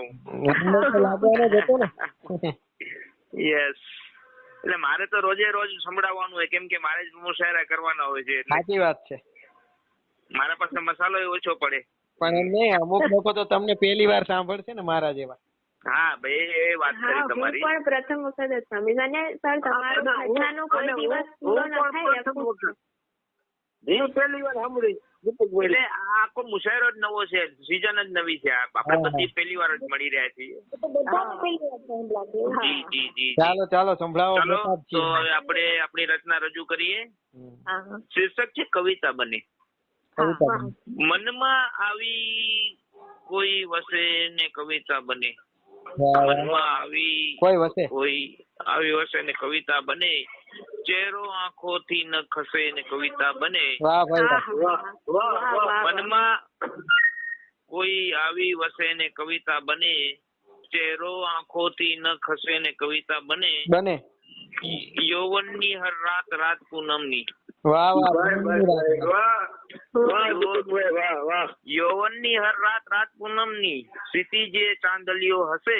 યસ. એટલે મારે તો રોજે રોજ સંભળાવવાનું હોય કેમ કે મારે જ મુશાયરા કરવાના હોય છે. સાચી વાત છે. મારા પાસે મસાલો ઓછો પડે. પણ એમ નહીં, અમુક લોકો તો તમને પહેલી વાર સાંભળશે ને મારા જેવા. હા ભાઈ એ વાત કરી તમારી. હું પણ પ્રથમ વખત જ સાંભળી અને સર તમારો ભાષાનો કોઈ દિવસ પૂરો ન થાય. હું પહેલી વાર સાંભળી. એટલે આ આખો મુશાયરો જ નવો છે, સીઝન જ નવી છે. આપણે બધી પહેલી વાર જ મળી રહ્યા છીએ. જી જી. ચાલો સંભળાવો. તો હવે આપણે આપણી રચના રજૂ કરીએ. શીર્ષક છે કવિતા બને. મનમાં આવી કોઈ વસે ને કવિતા બને. મનમાં આવી કોઈ આવી વસે ને કવિતા બને. ચહેરો આંખોથી ન ખસે ને કવિતા બને. મનમાં કોઈ આવી વસે ને કવિતા બને. ચહેરો આંખોથી ન ખસે ને કવિતા બને. યૌવનની હર રાત રાત પૂનમની. યૌવનની હર રાત રાત પૂનમની. સીતી જે ચાંદલિયો હશે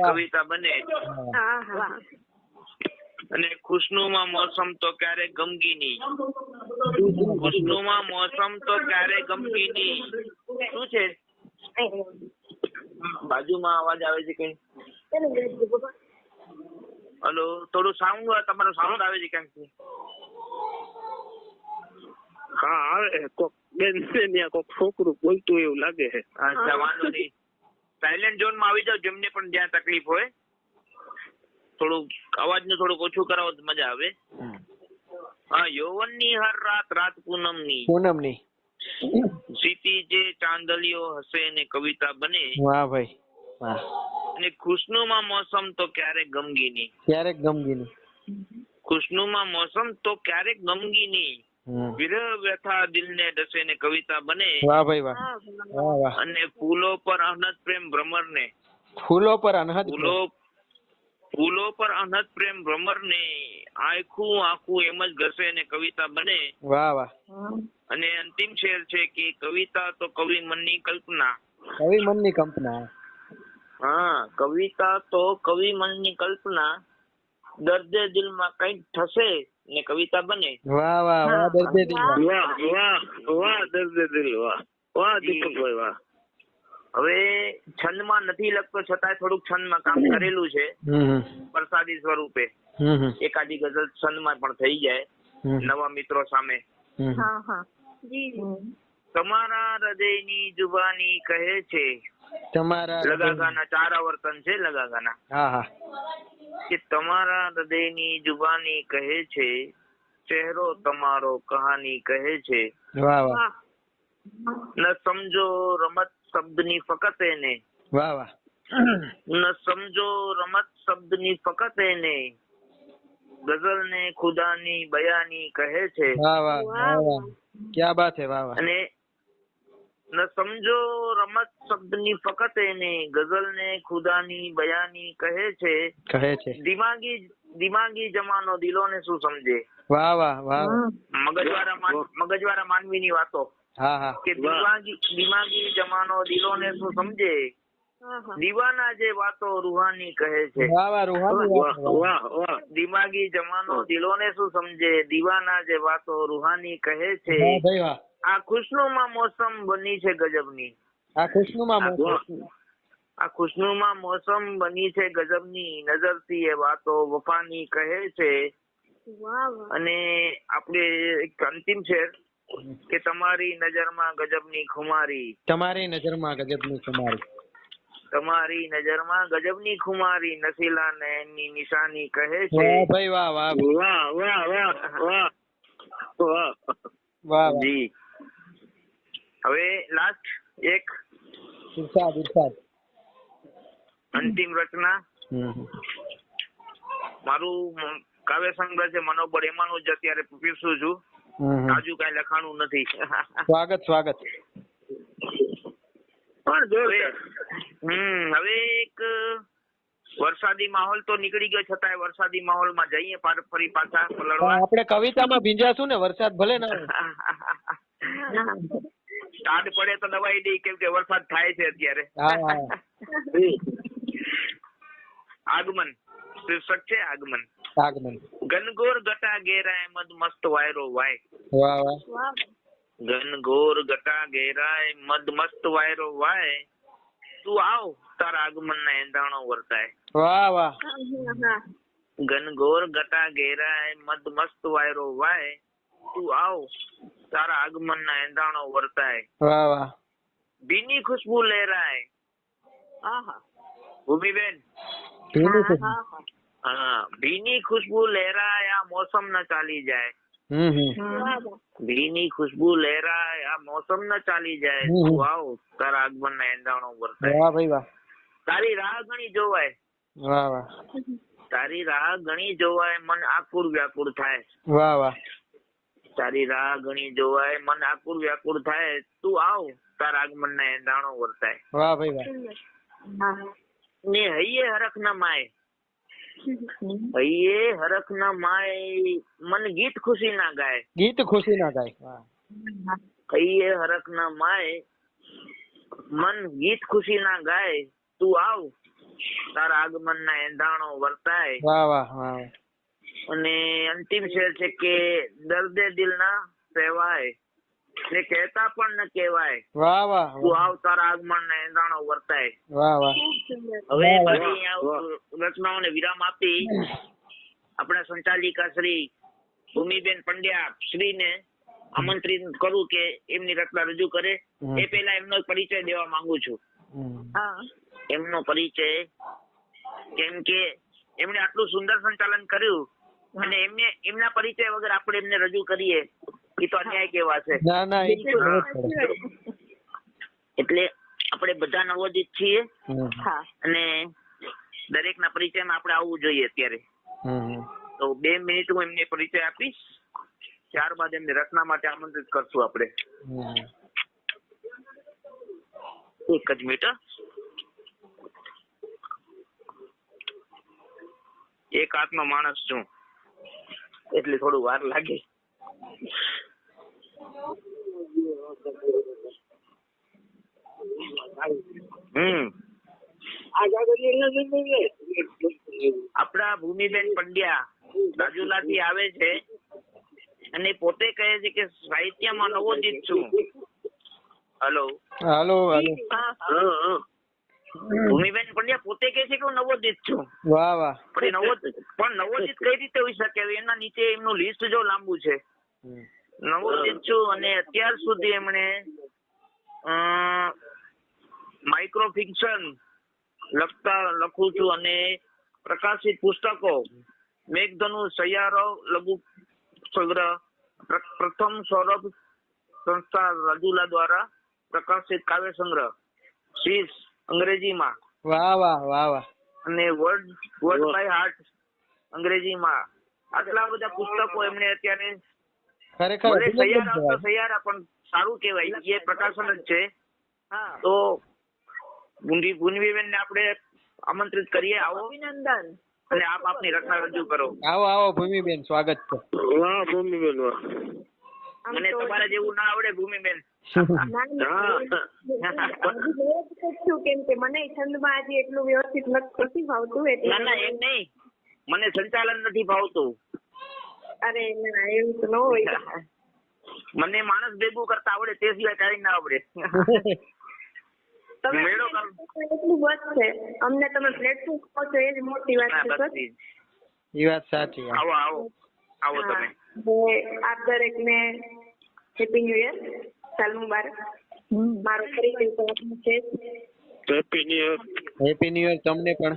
કવિતા બને. અને ખુશનુમાં મોસમ તો ક્યારે ગમગીની. ખુશનુમાં મોસમ તો ક્યારે ગમગીની. શું છે બાજુમાં અવાજ આવે છે કઈ? હલો, થોડું સાઉન્ડ, તમારો સાઉન્ડ આવે છે ક્યાંક? હા આવે. કોક બેન છે ત્યાં કોક છોકરું બોલતું એવું લાગે છે. અચ્છા વાંધો નહીં. સાયલેન્ટ ઝોન માં આવી જાવ જેમને પણ જ્યાં તકલીફ હોય. થોડું અવાજનું થોડુંક ઓછું કરાવો તો મજા આવે. હા. યૌવનની હર રાત રાત પૂનમની. સીતી જે ચાંદલિયો હશે ને કવિતા બને. વાહ ભાઈ વાહ. અને ખુશનુમાં મોસમ તો ક્યારેક ગમગીની. ખુશનુમાં મોસમ તો ક્યારેક ગમગીની. વિરહ વ્યથા દિલને ડસે ને કવિતા બને. વાહ ભાઈ વાહ. અને ફૂલો પર અનહદ પ્રેમ ભ્રમર ને. ફૂલો પર અનહદ પ્રેમ ભ્રમર ને. આખું એમ જ ઘસે ને કવિતા બને. વાહ વાહ. અને અંતિમ શેર છે કે કવિતા તો કવિ મનની કલ્પના. હા, કવિતા તો કવિ મનની કલ્પના. દર્દે દિલમાં કઈક થશે ને કવિતા બને. વાહ વાહ વાહ. દર્દે દિલ. વાહ દર્દે દિલ. વાહ દીપકભાઈ વાહ. હવે છંદમાં નથી લખતો છતાં થોડુંક છંદમાં કામ કરેલું છે પ્રસાદી સ્વરૂપે. એકાદી ગઝલ છંદમાં પણ થઈ જાય નવા મિત્રો સામે. તમારા હૃદયની જુબાની કહે છે. લગાગાના 4 આવર્તન છે લગાગાના. કે તમારા હૃદયની જુબાની કહે છે. ચહેરો તમારો કહાની કહે છે. ન સમજો રમત શબ્દની ફકત એને. ન સમજો રમત શબ્દની ફકત એને. ગઝલ ને ખુદાની બયાની કહે છે. ક્યા બાત હે. વાહ વાહ. અને ન સમજો રમત શબ્દની ફકત એને. ગઝલ ને ખુદાની બયાની કહે છે. દિમાગી જમાનો દિલોને શું સમજે. વાહ વાહ વાહ. મગજવાળા માનવીની વાતો. કે દિમાગી જમાનો દિલોને શું સમજે. આહા. દીવાના જે વાતો રૂહાની કહે છે. વાહ વાહ રૂહાની વાત. વાહ વાહ દિમાગી જમાનો દિલોને શું સમજે, દીવાના જે વાતો રૂહાની કહે છે. વાહ ભાઈ વાહ. આ ખુશનુમા મોસમ બની છે ગજબની. આ ખુશનુમા મોસમ. આ ખુશનુમા મોસમ બની છે ગજબની, નજરથી એ વાતો વફાની કહે છે. વાહ વાહ. અને આપણે એક અંતિમ છે કે તમારી નજરમાં ગજબની ખુમારી, તમારી નજરમાં ગજબની કુમારી. તમારી નજરમાં ગજબની ખુમારી, નસીલા નયનની નિશાની કહે છે. વાહ ભાઈ વાહ વાહ વાહ વાહ વાહ વાહ વાહ વાહ. જી. હવે લાસ્ટ એક ઇરશાદ ઇરશાદ. અંતિમ રચના. મારું કાવ્ય સંગ્રહ છે મનોબળ, એમાંનું જ અત્યારે પીરસું છું. આજુ કઈ લખાણું નથી. સ્વાગત સ્વાગત. પણ જોરદાર. હવે એક વરસાદી માહોલ તો નીકળી ગયો, છતાંય વરસાદી માહોલમાં જઈએ ફરી પાછા પલળવા. આપણે કવિતામાં ભીંજાશું ને, વરસાદ ભલે ના ટાઢ પડે તો દવાઈ દઈ, કેમ કે વરસાદ થાય છે અત્યારે. આગમન શીર્ષક છે, આગમન. આગમન. ઘનઘોર ઘટા ઘેરાય મદ મસ્ત વાયરો વાય. વાહ વાહ. વાહ. ઘનઘોર ઘટા ઘેરાય મદ મસ્ત વાયરો વાય, તું આવ તારા આગમન ના એંધાણો વર્તાય. વાહ વાહ. હા. ઘનઘોર ઘટા ઘેરાય મદ મસ્ત વાયરો વાય, તું આવ તારા આગમન ના એંધાણો વર્તાય. વાહ વાહ. ભીની ખુશ્બુ લહેરાય. આહા. ભૂમિબેન. હા, ભીની ખુશ્બુ લહેરાય આ મોસમ ન ચાલી જાય. વાહ વાહ. ભીની ખુશ્બુ લહેરાય આ મોસમ ન ચાલી જાય, તું આવ તારા આગમન ના એંધાણો વર્તાય. વાહ ભાઈ વાહ. તારી રાહ ઘણી જોવાય. વાહ વાહ. તારી રાહ ઘણી જોવાય, મન આકુર વ્યાકુળ થાય. વાહ વાહ. તારી રાહ ઘણી જોવાય, મન આકુર વ્યાકુળ થાય, તું આવ તારા આગમન ના એંધાણો વર્તાય. વાહ ભાઈ વાહ. હા. ને હૈયે હરખ ન માય. હૈયે હરખ ન માય, મન ગીત ખુશી ના ગાય. ગીત ખુશી ના ગાય. હૈયે હરખ ન માય, મન ગીત ખુશી ના ગાય, તું આવ તારા આગમન ના એંધાણો વર્તાય. વાહ વાહ વાહ. અને અંતિમ શેર છે કે દર્દે દિલ ના સહેવાય, ને કહેતા પણ ન કહેવાય, વાહ વાહ. તું આવ તારા આગમન ના એંધાણો વર્તાય. વાહ વાહ. હવે અહીંયા રચનાઓને વિરામ આપી આપણા સંચાલિકા શ્રી ભૂમિબેન પંડ્યા શ્રીને આમંત્રિત કરું કે એમની રચના રજૂ કરે. એ પહેલા એમનો પરિચય દેવા માંગુ છું. એમનો પરિચય, કેમ કે એમણે આટલું સુંદર સંચાલન કર્યું અને એમના પરિચય વગર આપણે એમને રજૂ કરીએ એ તો અન્યાય કેવા છે. ના ના, એટલે આપણે બધા નવોદિત છીએ અને દરેક ના પરિચયમાં આપણે આવવું જોઈએ. અત્યારે તો 2 મિનિટ હું એમને પરિચય આપીશ, ત્યારબાદ એમને રચના માટે આમંત્રિત કરશું આપણે. એક જ મિનિટ. એક હાથનો માણસ છું એટલે થોડું વાર લાગે. આપડા ભૂમિબેન પંડ્યા રાજુલાથી આવે છે અને પોતે કહે છે કે સાહિત્યમાં નવોદિત છું. હેલો હાલો હાલો. ભૂમિબેન પંડ્યા પોતે કહે છે કે હું નવોદિત છું. વાહ વાહ. પણ નવોદિત કઈ રીતે હોઈ શકે? એના નીચે એમનું લિસ્ટ જો લાંબુ છે. નવોદિત છું અને અત્યાર સુધી એમણે માઇક્રો ફિક્શન લખું છું અને પ્રકાશિત પુસ્તકો મેઘધનુ, સૈયારો, લઘુ સંગ્રહ, પ્રથમ સૌરભ સંસ્થા રાજુલા દ્વારા પ્રકાશિત કાવ્ય સંગ્રહ, શીર્ષ અંગ્રેજીમાં. વાહ વાહ વાહ વાહ. અને વર્ડ બાય હાર્ટ અંગ્રેજીમાં. આટલા બધા પુસ્તકો એમણે અત્યારે, ખરેખર સૈયારા પણ સારું કહેવાય, એ પ્રકાશન જ છે. તો ભૂમિબેન ને આપણે આમંત્રિત કરીએ. આવો, અભિનંદન. અને આપ આપની રચના રજૂ કરો. આવો આવો ભૂમિબેન, સ્વાગત છે. વાહ ભૂમિબેન વાહ. મને તમારા જેવું ના આવડે ભૂમિબેન. કેમ કે મને છંદમાં હજી એટલું વ્યવસ્થિત નથી ભાવતું એટલે. ના એમ નહીં, મને સંચાલન નથી ભાવતું. અરે ના એવું તો ન હોય. મને માણસ ભેગું કરતા આવડે, તે સિવાય કઈ ના આવડે. એટલું બસ છે, અમને તમે પ્લેટફોર્મ કહો છો એ જ મોટી વાત છે. એ વાત સાચી. આવો તમે. આપ દરેક ને હેપી ન્યુ યર, સાલ મુબારક. મારો પરિચય છે. Happy new year. Happy new year તમને પણ.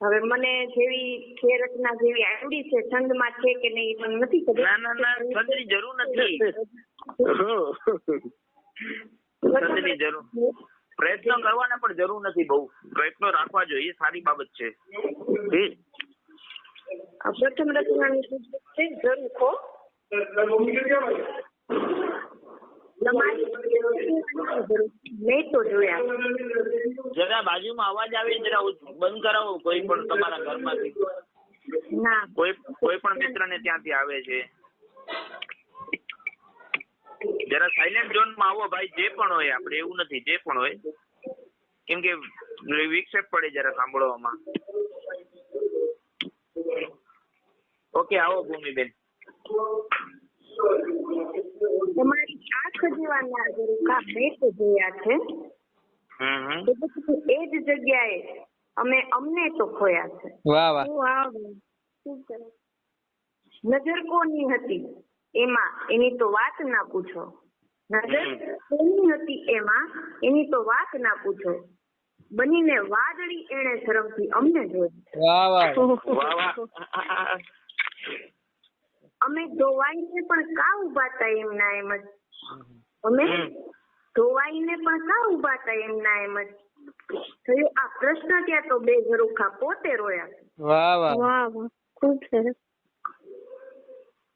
હવે મને જેવી જે રચના જેવી આવડી છે છંદમાં છે કે નહીં મને નથી ખબર. ના છંદની જરૂર નથી. છંદની જરૂર, પ્રયત્ન કરવાના પણ જરૂર નથી. બહુ પ્રયત્નો રાખવા જોઈએ, સારી બાબત છે. પ્રથમ રચનાની છે ઝરૂખો. મેં તો જોયા. જરા બાજુમાં અવાજ આવે જરા બંધ કરાવો, કોઈ પણ તમારા ઘરમાંથી. ના, કોઈ પણ મિત્રને ત્યાંથી આવે છે. જરા સાયલેન્ટ ઝોનમાં આવો ભાઈ, જે પણ હોય. આપણે એવું નથી, જે પણ હોય, કેમ કે વિક્ષેપ પડે જરા સાંભળવામાં. ઓકે, આવો ભૂમિબેન. તમારી આંખ જેવા ઝરૂખા મેં તો જોયા છે. એ જ જગ્યાએ અમને તો ખોયા છે. વાહ વાહ. નજર કોની હતી એમાં એની તો વાત ના પૂછો. નજર કોની હતી એમાં એની તો વાત ના પૂછો. બનીને વાદળી એણે શરમથી અમને જોયા. અમે ધોવાઈને પણ કા ઉભા હતા એમના એમ જ. અમે ધોવાઈને પણ કા ઉભા હતા એમના એમ જ. થયું આ પ્રશ્ન ત્યાં તો બે ઝરૂખા પોતે રોયા. વાહ વાહ વાહ, ખૂબ સરસ.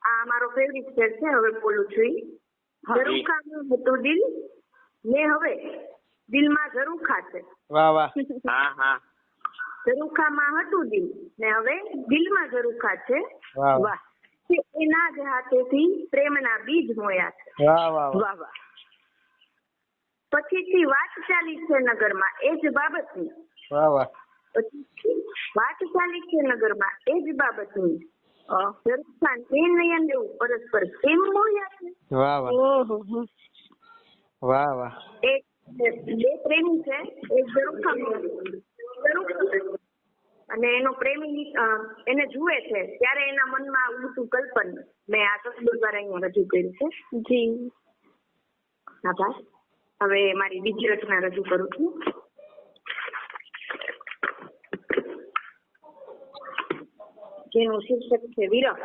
આ મારો ફેવરિટ શેર છે. હવે બોલું છું. ઝરૂખાનું હતું દિલ ને હવે દિલમાં ઝરૂખા છે. વાહ વાહ. ઝરૂખામાં હતું દિલ ને હવે દિલમાં ઝરૂખા છે. વાહ. એના જ હાથેથી પ્રેમના બીજ મોયા છે. વાહ વાહ વાહ વાહ. પછીથી વાત ચાલી છે નગરમાં એ જ બાબતની. વાહ વાહ. પછી વાત ચાલી છે નગરમાં એ જ બાબતની. ઝરૂખા નયન એવું પરસ્પર પ્રેમ મોયા છે. વાહ વાહ. વાહ વાહ. એક બે પ્રેમી છે, એક ઝરૂખા અને એનો પ્રેમી એને જુએ છે ત્યારે એના મનમાં ઊંચું કલ્પન મેં આ શબ્દો દ્વારા અહીંયા રજૂ કર્યું છે. જી આભાર. હવે મારી બીજી રચના રજૂ કરું છું. જેનું શીર્ષક છે વિરહ.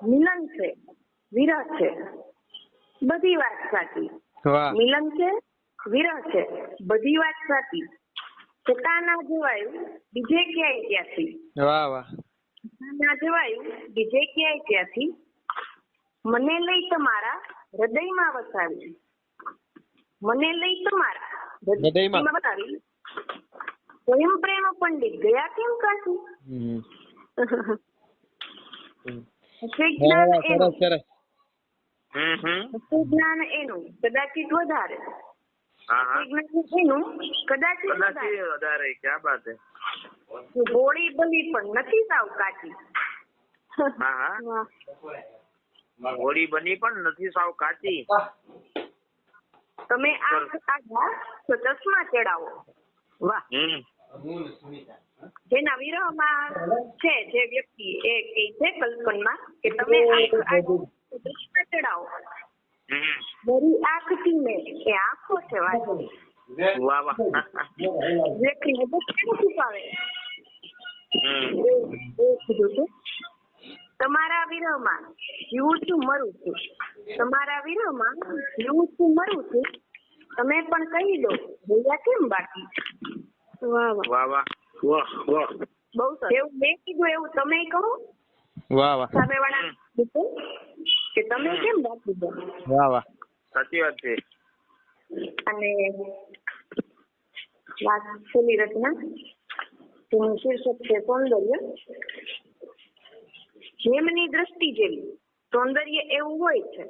મિલન છે, વિરહ છે, બધી વાત સાચી. મિલન છે, વિરહ છે, બધી વાત સાચી. છતાં ના જવાયું બીજે ક્યાંય ત્યાંથી. વાહ વાહ. ના જવાયું બીજે ક્યાંય ત્યાંથી. મને લઈ તમારા હૃદયમાં વસાવી. મને લઈ તમારા હૃદયમાં વસાવી. સ્વયં પ્રેમ પંડિત ગયા કેમ કાશી. જ્ઞાન એનું કદાચિત વધારે. હોળી બની પણ નથી સાવ કાચી. હોળી બની પણ નથી સાવ કાચી. તમે આ ચશ્મા ચડાવો. વાહ. જેના વિરહમાં છે જે વ્યક્તિ એ કહે છે કલ્પનમાં કે તમે ચશ્મા ચડાવો. મારી આંખ થી મેં એ આંખો છે વાંચી. વાહ વાહ. વ્યક્તિને કેમ છુપાવે કીધું છે. તમારા વિરહમાં જીવું છું મરું છું. તમારા વિરહમાં જીવું છું મરું છું. તમે પણ કહી દો ભૈયા કેમ બાકી. વાહ વાહ વાહ વાહ વાહ. બહુ સરસ. એવું મેં કીધું એવું તમે કહો. વાહ વાહ. સામે વાળા કે તમે કેમ બાકી દો. વાહ વાહ. સાચી વાત છે. અને છેલ્લી રચના જેનું શીર્ષક છે સૌંદર્ય. જેમની દ્રષ્ટિ જેવી સૌંદર્ય એવું હોય છે.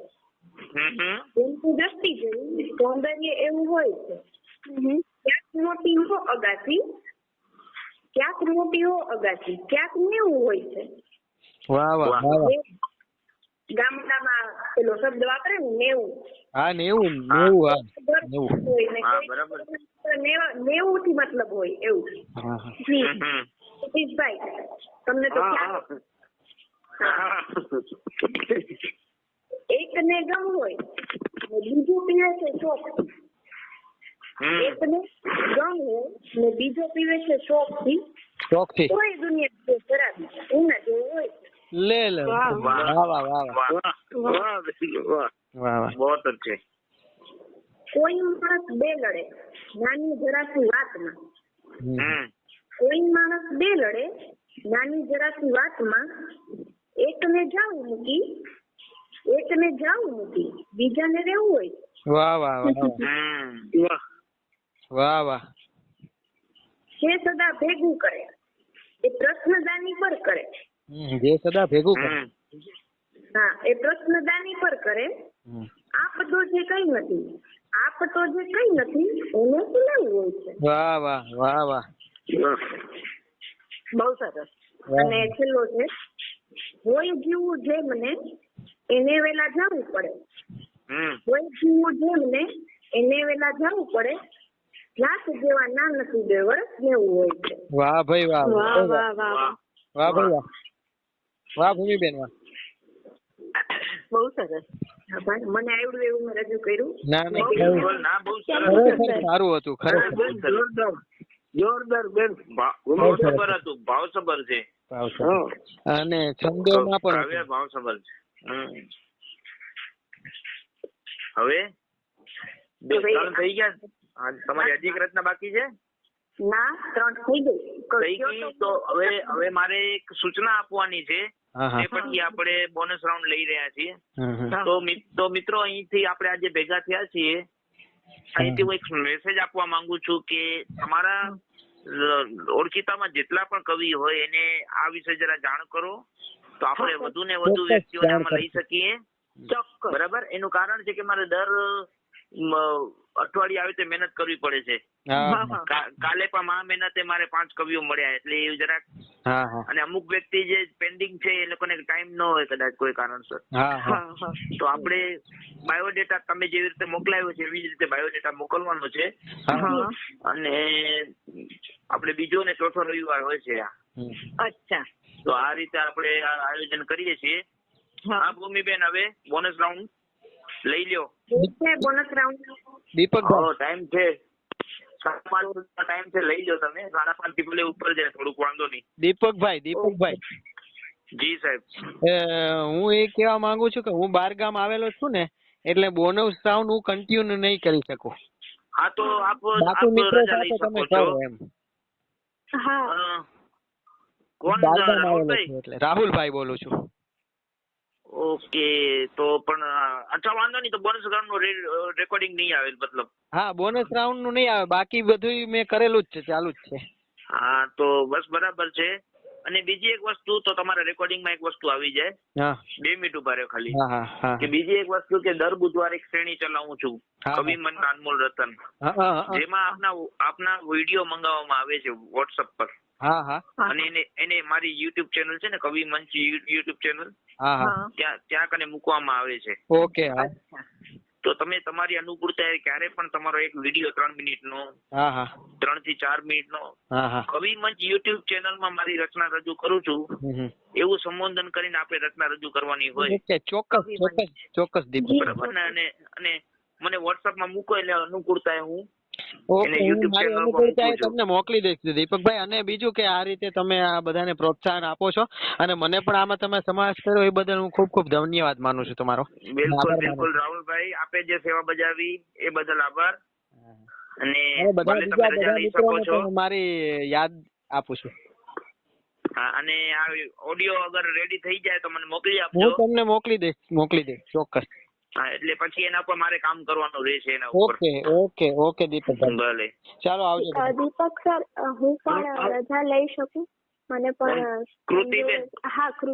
જેમની દ્રષ્ટિ જેવી સૌંદર્ય એવું હોય છે. ક્યાંક મોટી હો અગાસી, ક્યાંક મોટી હો અગાસી, ક્યાંક નેવું હોય છે. વાહ વાહ વાહ. ગામડામાં પેલો શબ્દ વાપરે ને નેવું. હા નેવું નેવું થી મતલબ હોય એવું. સતીશભાઈ તમને તો એક ને ગમ હોય બીજું પીવે છે શોખ. એક ને ગમ હોય ને બીજો પીવે છે શોખ થી. કોઈ દુનિયા ખરાબી એના જેવું હોય. ले ले वाह वाह वाह वाह वाह वाह बहुत अच्छे. કોઈ માણસ બે લડે નાની જરાસી વાતમાં. કોઈ માણસ બે લડે નાની જરાસી વાતમાં. એકને જાવું મૂકી બીજાને રહેવું હોય. વાહ વાહ વાહ વાહ વાહ. જે સદા ભેગું કરે એ પ્રશ્નદાની પર કરે. જે સદા ભેગું કરે. હા, એ પ્રશ્નદાની પર કરે. આપતો જે કઈ નથી એને લેવું હોય છે. વાહ વાહ વાહ વાહ. બહુ સરસ. અને છેલ્લો છે હોય જીવવું જે મને એને વેલા જવું પડે. હોય જીવવું જે મને એને વેલા જવું પડે. લાખ જેવા ના નથી બે વર્ષ જેવું હોય છે. વાહ ભાઈ વાહ વાહ વાહ વાહ વાહ ભાઈ વાહ વાહ ભૂમિબેન વાહ. બહુ સરસ. મને આવડ્યું એવું મેં રજૂ કર્યું. ના બહુ સારું હતું ખરેખર. જોરદાર બેન. ભાવસભર હતું. ભાવસભર છે. અને છંદોમાં પણ ભાવસભર છે. હવે 3 થઈ ગયા. તમારી હજી એક રચના બાકી છે? ના, 3 થઈ ગઈ. તો હવે મારે એક સૂચના આપવાની છે. એ પછી આપણે બોનસ રાઉન્ડ લઈ રહ્યા છીએ. તો મિત્રો અહીંથી આપણે આજે ભેગા થયા છીએ, અહીંથી હું એક મેસેજ આપવા માંગુ છું કે તમારા ઓળખીતામાં જેટલા પણ કવિ હોય એને આ વિશે જરા જાણ કરો, તો આપણે વધુ ને વધુ વ્યક્તિઓને આમાં લઈ શકીએ. ચોક્કસ. બરાબર. એનું કારણ છે કે મારે દર અઠવાડિયે આવી રીતે મહેનત કરવી પડે છે. કાલે પણ આ મહેનતે મારે 5 કવિઓ મળ્યા એટલે એ જરાક. અને અમુક વ્યક્તિ જે પેન્ડિંગ છે એ લોકોને ટાઈમ ન હોય કદાચ કોઈ કારણસર. તો આપણે બાયોડેટા તમે જેવી રીતે મોકલાવ્યો છે એવી જ રીતે બાયોડેટા મોકલવાનો છે. અને આપણે બીજો ને ચોથો રવિવાર હોય છે. અચ્છા. તો આ રીતે આપણે આયોજન કરીએ છીએ. હા ભૂમિબેન, હવે બોનસ રાઉન્ડ લઈ લ્યો. બોનસ રાઉન્ડ દીપકભાઈ ટાઈમ છે 5:30 ટાઈમ છે, લઈ લો તમે. 5:30 થી ભલે ઉપર જાય, થોડુંક વાંધો નહીં. દીપકભાઈ જી સાહેબ. હું એ કહેવા માંગુ છું કે હું 12 ગામ આવેલો છું ને, એટલે બોનસ રાઉન્ડ હું કન્ટિન્યુ નહીં કરી શકું. હા, તો આપ રજા લઈ શકો છો. કોણ? રાહુલભાઈ બોલું છું. ઓકે, તો પણ અચ્છા વાંધો નહીં. તો બોનસ રાઉન્ડ નું રેકોર્ડિંગ નહીં આવે મતલબ? હા, બોનસ રાઉન્ડ નું નહીં આવે, બાકી બધું મેં કરેલું જ છે, ચાલુ જ છે. હા, તો બસ બરાબર છે. અને બીજી એક વસ્તુ, તો તમારા રેકોર્ડિંગમાં એક વસ્તુ આવી જાય. 2 મિનિટ ઉભા રહ્યો ખાલી. કે બીજી એક વસ્તુ કે દર બુધવારે એક શ્રેણી ચલાવું છું, કવિ મન અનમોલ રતન, જેમાં આપના વિડીયો મંગાવવામાં આવે છે વોટ્સઅપ પર. અને એને મારી યુટ્યુબ ચેનલ છે ને, કવિ મંચ યુટ્યુબ ચેનલ, ત્યાં કને મૂકવામાં આવે છે. ઓકે. તો તમે તમારી અનુકૂળતાએ ક્યારે પણ તમારો એક વિડીયો 3 મિનિટનો, 3 થી 4 મિનિટનો કવિ મંચ યુટ્યુબ ચેનલમાં મારી રચના રજૂ કરું છું, એવું સંબોધન કરીને આપણે રચના રજૂ કરવાની હોય. ચોક્કસ બરાબર ને. અને મને વોટ્સઅપમાં મૂકો એટલે અનુકૂળતાએ હું તમને મોકલી દઈશ દીપકભાઈ. અને બીજું કે આ રીતે તમે આ બધાને પ્રોત્સાહન આપો છો અને મને પણ આમાં તમે સમાવેશ કર્યો એ બદલ હું ખૂબ ખૂબ ધન્યવાદ માનું છું તમારો. બિલકુલ રાહુલભાઈ, આપે જે સેવા બજાવી એ બદલ આભાર. અને મારી યાદ આપું છું. હા, અને આ ઓડિયો અગર રેડી થઈ જાય તો મને મોકલી આપજો. હું તમને મોકલી દઈશ ચોક્કસ. હા, એટલે પછી એના પર મારે કામ કરવાનું રહેશે એના ઉપર. ઓકે દીપકભાઈ. ભલે, ચાલો આવજો. દીપક સર, હું પણ રજા લઈ શકું? મને પણ કૃતિબેન. હા, કૃતિ.